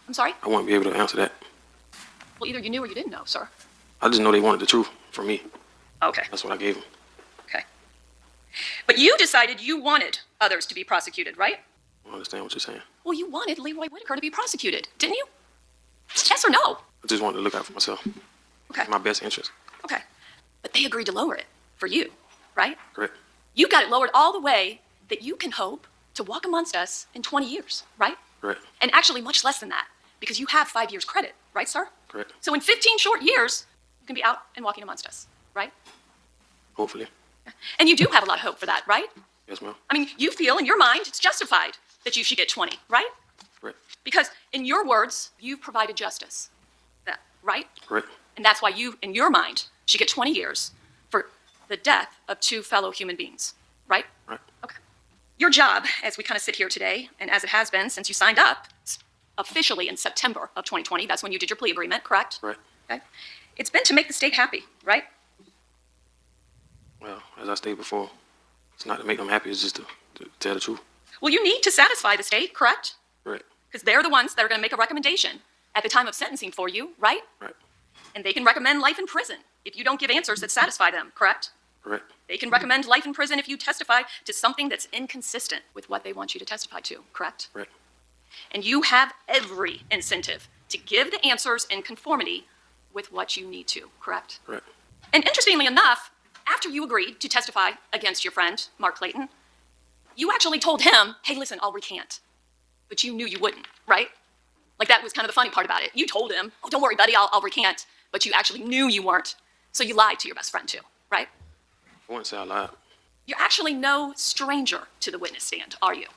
I'm sorry? I wouldn't be able to answer that. Well, either you knew or you didn't know, sir. I just know they wanted the truth from me. Okay. That's what I gave them. Okay. But you decided you wanted others to be prosecuted, right? I don't understand what you're saying. Well, you wanted Leroy Whitaker to be prosecuted, didn't you? Yes or no? I just wanted to look out for myself. Okay. My best interest. Okay. But they agreed to lower it for you, right? Correct. You got it lowered all the way that you can hope to walk amongst us in 20 years, right? Correct. And actually much less than that, because you have 5 years credit, right, sir? Correct. So in 15 short years, you can be out and walking amongst us, right? Hopefully. And you do have a lot of hope for that, right? Yes, ma'am. I mean, you feel in your mind it's justified that you should get 20, right? Correct. Because in your words, you've provided justice, that, right? Correct. And that's why you, in your mind, should get 20 years for the death of two fellow human beings, right? Right. Okay. Your job, as we kind of sit here today, and as it has been since you signed up, officially in September of 2020, that's when you did your plea agreement, correct? Right. Okay. It's been to make the state happy, right? Well, as I stated before, it's not to make them happy, it's just to tell the truth. Well, you need to satisfy the state, correct? Right. Because they're the ones that are going to make a recommendation at the time of sentencing for you, right? Right. And they can recommend life in prison if you don't give answers that satisfy them, correct? Correct. They can recommend life in prison if you testify to something that's inconsistent with what they want you to testify to, correct? Right. And you have every incentive to give the answers in conformity with what you need to, correct? Correct. And interestingly enough, after you agreed to testify against your friend, Mark Clayton, you actually told him, hey, listen, I'll recant. But you knew you wouldn't, right? Like, that was kind of the funny part about it. You told him, oh, don't worry, buddy, I'll recant. But you actually knew you weren't. So you lied to your best friend, too, right? I wouldn't say I lied. You're actually no stranger to the witness stand, are you?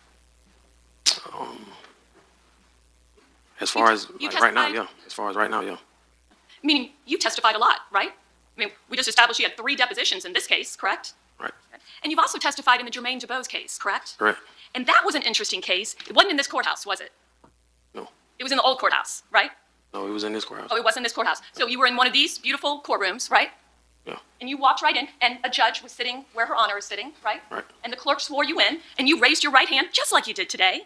As far as you like, right now, testified? yeah. As far as right now, yeah. Meaning you testified a lot, right? I mean, we just established you had 3 depositions in this case, correct? Right. And you've also testified in the Jermaine DeBose case, correct? Correct. And that was an interesting case. It wasn't in this courthouse, was it? No. It was in the old courthouse, right? No, it was in this courthouse. Oh, it was in this courthouse. So you were in one of these beautiful courtrooms, right? Yeah. And you walked right in, and a judge was sitting where her honor is sitting, right? Right. And the clerk swore you in, and you raised your right hand, just like you did today,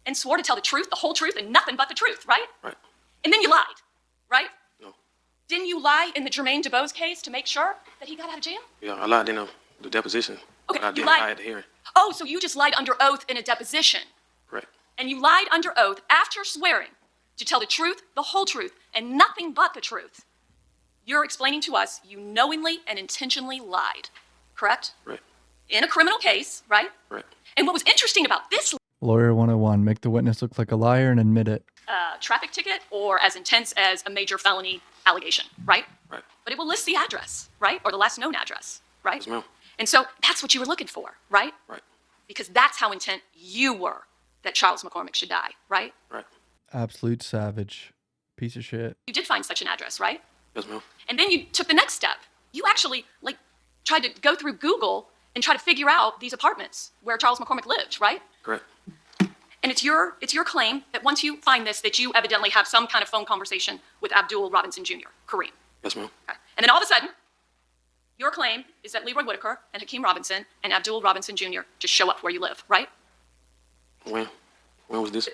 and swore to tell the truth, the whole truth, and nothing but the truth, right? Right. And then you lied, right? No. Didn't you lie in the Jermaine DeBose case to make sure that he got out of jail? Yeah, I lied in the deposition. Okay, but I you didn't lied. lie at the hearing. Oh, so you just lied under oath in a deposition. Correct. And you lied under oath after swearing to tell the truth, the whole truth, and nothing but the truth. You're explaining to us you knowingly and intentionally lied, correct? Right. In a criminal case, right? Right. And what was interesting about this Lawyer 101, make the witness look like a liar and admit it. traffic ticket or as intense as a major felony allegation, right? Right. But it will list the address, right? Or the last known address, right? Yes, ma'am. And so that's what you were looking for, right? Right. Because that's how intent you were that Charles McCormick should die, right? Right. Absolute savage. Piece of shit. You did find such an address, right? Yes, ma'am. And then you took the next step. You actually, tried to go through Google and try to figure out these apartments where Charles McCormick lived, right? Correct. And it's your claim that once you find this, that you evidently have some kind of phone conversation with Abdul Robinson Jr., Kareem. Yes, ma'am. Okay. And then all of a sudden, Your claim is that Leroy Whitaker and Hakeem Robinson and Abdul Robinson Jr. just show up where you live, right? When? When was this?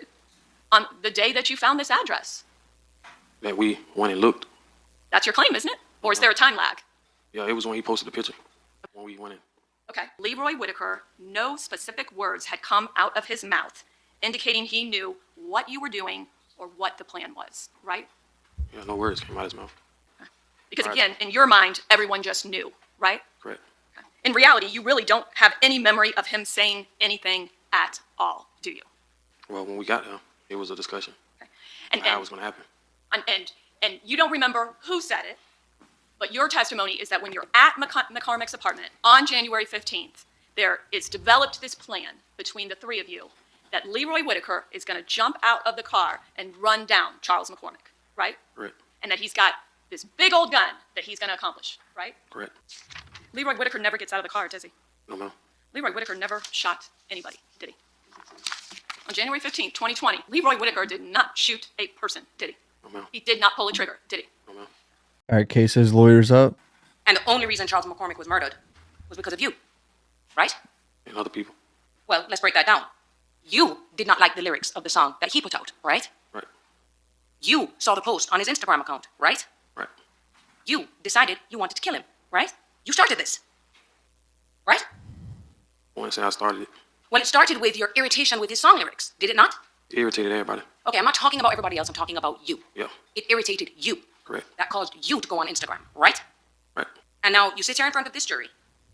On the day that you found this address. That we went and looked. That's your claim, isn't it? Or is there a time lag? Yeah, it was when he posted the picture. When we went in. Okay. Leroy Whitaker, no specific words had come out of his mouth indicating he knew what you were doing or what the plan was, right? Yeah, no words came out of his mouth. Because Right. again, in your mind, everyone just knew, right? Correct. In reality, you really don't have any memory of him saying anything at all, do you? Well, when we got there, it was a discussion. And, How it was going to happen. and you don't remember who said it, but your testimony is that when you're at McCormick's apartment on January 15th, there is developed this plan between the three of you that Leroy Whitaker is going to jump out of the car and run down Charles McCormick, right? Correct. And that he's got this big old gun that he's going to accomplish, right? Correct. Leroy Whitaker never gets out of the car, does he? No, ma'am. Leroy Whitaker never shot anybody, did he? On January 15th, 2020, Leroy Whitaker did not shoot a person, did he? No, ma'am. He did not pull a trigger, did he? No, ma'am. All right, case's lawyers up. And the only reason Charles McCormick was murdered was because of you, right? And other people. Well, let's break that down. You did not like the lyrics of the song that he put out, right? Right. You saw the post on his Instagram account, right? Right. You decided you wanted to kill him, right? You started this, right? I want to say I started it. Well, it started with your irritation with his song lyrics, did it not? It irritated everybody. Okay, I'm not talking about everybody else, I'm talking about you. Yeah. It irritated you. Correct. That caused you to go on Instagram, right? Right. And now you sit here in front of this jury,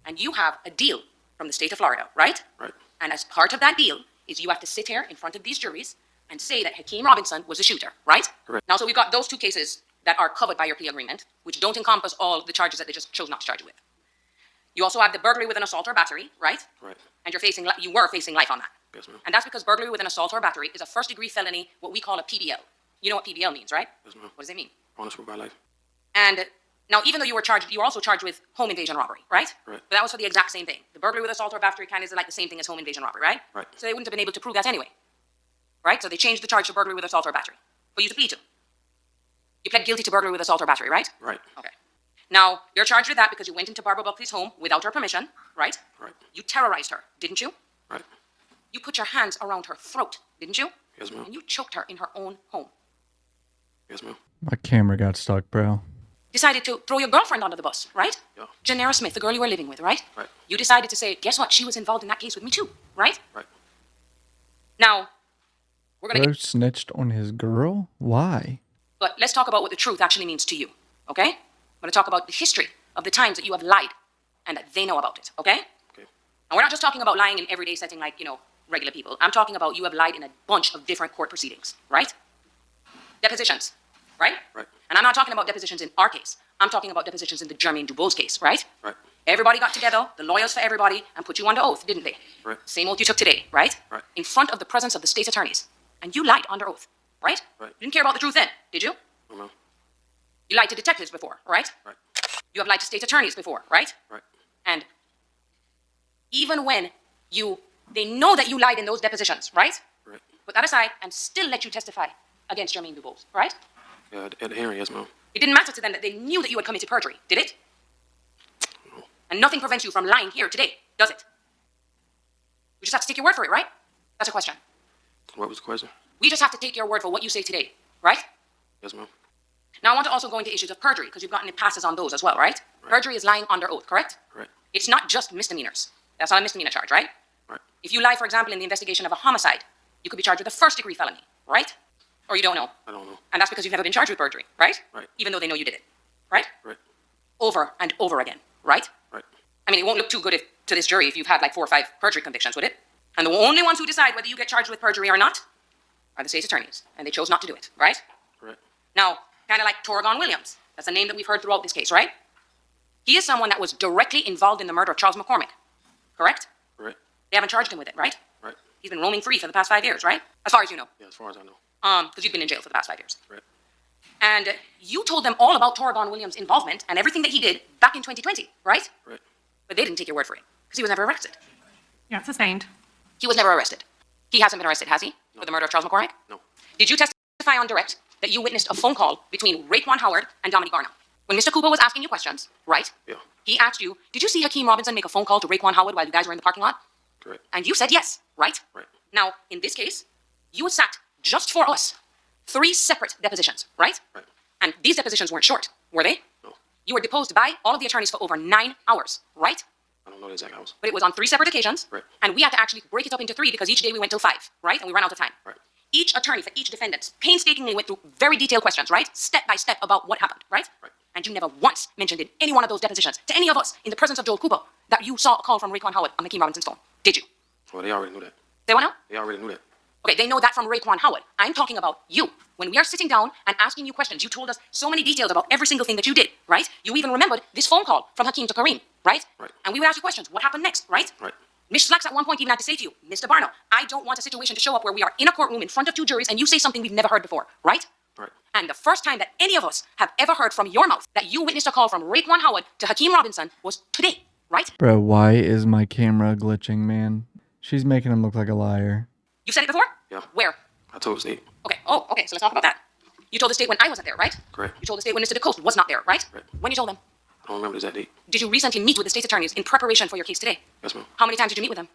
and you have a deal from the state of Florida, right? Right. And as part of that deal is you have to sit here in front of these juries and say that Hakeem Robinson was the shooter, right? Correct. Now, so we've got those two cases that are covered by your plea agreement, which don't encompass all the charges that they just chose not to charge you with. You also have the burglary with an assault or battery, right? Right. And you were facing life on that. Yes, ma'am. And that's because burglary with an assault or battery is a first-degree felony, what we call a PBL. You know what PBL means, right? Yes, ma'am. What does it mean? Honest with my life. And now, even though you were charged, you were also charged with home invasion robbery, right? Right. But that was for the exact same thing. The burglary with assault or battery kind of is like the same thing as home invasion robbery, right? Right. So they wouldn't have been able to prove that anyway, right? So they changed the charge to burglary with assault or battery for you to plead to. You pled guilty to burglary with assault or battery, right? Right. Okay. Now, you're charged with that because you went into Barbara Buckley's home without her permission, right? Right. You terrorized her, didn't you? Right. You put your hands around her throat, didn't you? Yes, ma'am. And you choked her in her own home. Yes, ma'am. My camera got stuck, bro. Decided to throw your girlfriend under the bus, right? Yeah. Janera Smith, the girl you were living with, right? Right. You decided to say, guess what? She was involved in that case with me too, right? Right. Now, we're going to Bro snitched on his girl? Why? but let's talk about what the truth actually means to you, okay? I'm going to talk about the history of the times that you have lied and that they know about it, okay? Okay. And we're not just talking about lying in everyday setting like, regular people. I'm talking about you have lied in a bunch of different court proceedings, right? Depositions, right? Right. And I'm not talking about depositions in our case. I'm talking about depositions in the Jermaine Dubose case, right? Right. Everybody got together, the lawyers for everybody, and put you under oath, didn't they? Right. Same oath you took today, right? Right. In front of the presence of the state attorneys. And you lied under oath, right? Right. You didn't care about the truth then, did you? No, ma'am. You lied to detectives before, right? Right. You have lied to state attorneys before, right? Right. And even when they know that you lied in those depositions, right? Right. Put that aside and still let you testify against Jermaine Dubose, right? Yeah, at the hearing, yes, ma'am. It didn't matter to them that they knew that you had committed perjury, did it? No. And nothing prevents you from lying here today, does it? We just have to take your word for it, right? That's a question. What was the question? We just have to take your word for what you say today, right? Yes, ma'am. Now, I want to also go into issues of perjury, because you've gotten passes on those as well, right? Right. Perjury is lying under oath, correct? Correct. It's not just misdemeanors. That's not a misdemeanor charge, right? Right. If you lie, for example, in the investigation of a homicide, you could be charged with a first-degree felony, right? Or you don't know. I don't know. And that's because you've never been charged with perjury, right? Right. Even though they know you did it, right? Right. Over and over again, right? Right. I mean, it won't look too good to this jury if you've had like 4 or 5 perjury convictions, would it? And the only ones who decide whether you get charged with perjury or not are the state's attorneys, and they chose not to do it, right? Correct. Now, kind of like Torgon Williams. That's a name that we've heard throughout this case, right? He is someone that was directly involved in the murder of Charles McCormick, correct? Correct. They haven't charged him with it, right? Right. He's been roaming free for the past 5 years, right? As far as you know. Yeah, as far as I know. Because you've been in jail for the past 5 years. Right. And you told them all about Torgon Williams' involvement and everything that he did back in 2020, right? Right. But they didn't take your word for it, because he was never arrested. Yeah, sustained. He was never arrested. He hasn't been arrested, has he? For the murder of Charles McCormick? No. Did you testify on direct that you witnessed a phone call between Raekwon Howard and Dominique Garner? When Mr. Cooper was asking you questions, right? Yeah. He asked you, did you see Hakeem Robinson make a phone call to Raekwon Howard while you guys were in the parking lot? Correct. And you said yes, right? Right. Now, in this case, you sat just for us 3 separate depositions, right? Right. And these depositions weren't short, were they? No. You were deposed by all of the attorneys for over 9 hours, right? I don't know the exact hours. But it was on 3 separate occasions. Right. And we had to actually break it up into 3 because each day we went till 5, right? And we ran out of time. Right. Each attorney for each defendant painstakingly went through very detailed questions, right? Step by step about what happened, right? Right. And you never once mentioned in any one of those depositions to any of us in the presence of Joel Cooper that you saw a call from Raekwon Howard on Hakeem Robinson's phone. Did you? Well, they already knew that. They what now? They already knew that. Okay, they know that from Raekwon Howard. I'm talking about you. When we are sitting down and asking you questions, you told us so many details about every single thing that you did, right? You even remembered this phone call from Hakeem to Kareem, right? Right. And we would ask you questions. What happened next, right? Right. Ms. Slacks at one point even had to say to you, Mr. Barno, I don't want a situation to show up where we are in a courtroom in front of 2 juries and you say something we've never heard before, right? Right. And the first time that any of us have ever heard from your mouth that you witnessed a call from Raekwon Howard to Hakeem Robinson was today, right? Bro, why is my camera glitching, man? She's making him look like a liar. You said it before? Yeah. Where? I told the state. Okay. Oh, okay. So let's talk about that. You told the state when I wasn't there, right? Correct. You told the state when Mr. DeCoste was not there, right? Right. When you told them? I don't remember the exact date. Did you recently meet with the state's attorneys in preparation for your case today? Yes, ma'am. How many times did you meet with them?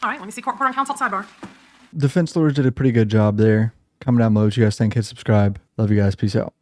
All right, let me see court on counsel sidebar. Defense lawyers did a pretty good job there. Comment down below what you guys think. Hit subscribe. Love you guys. Peace out.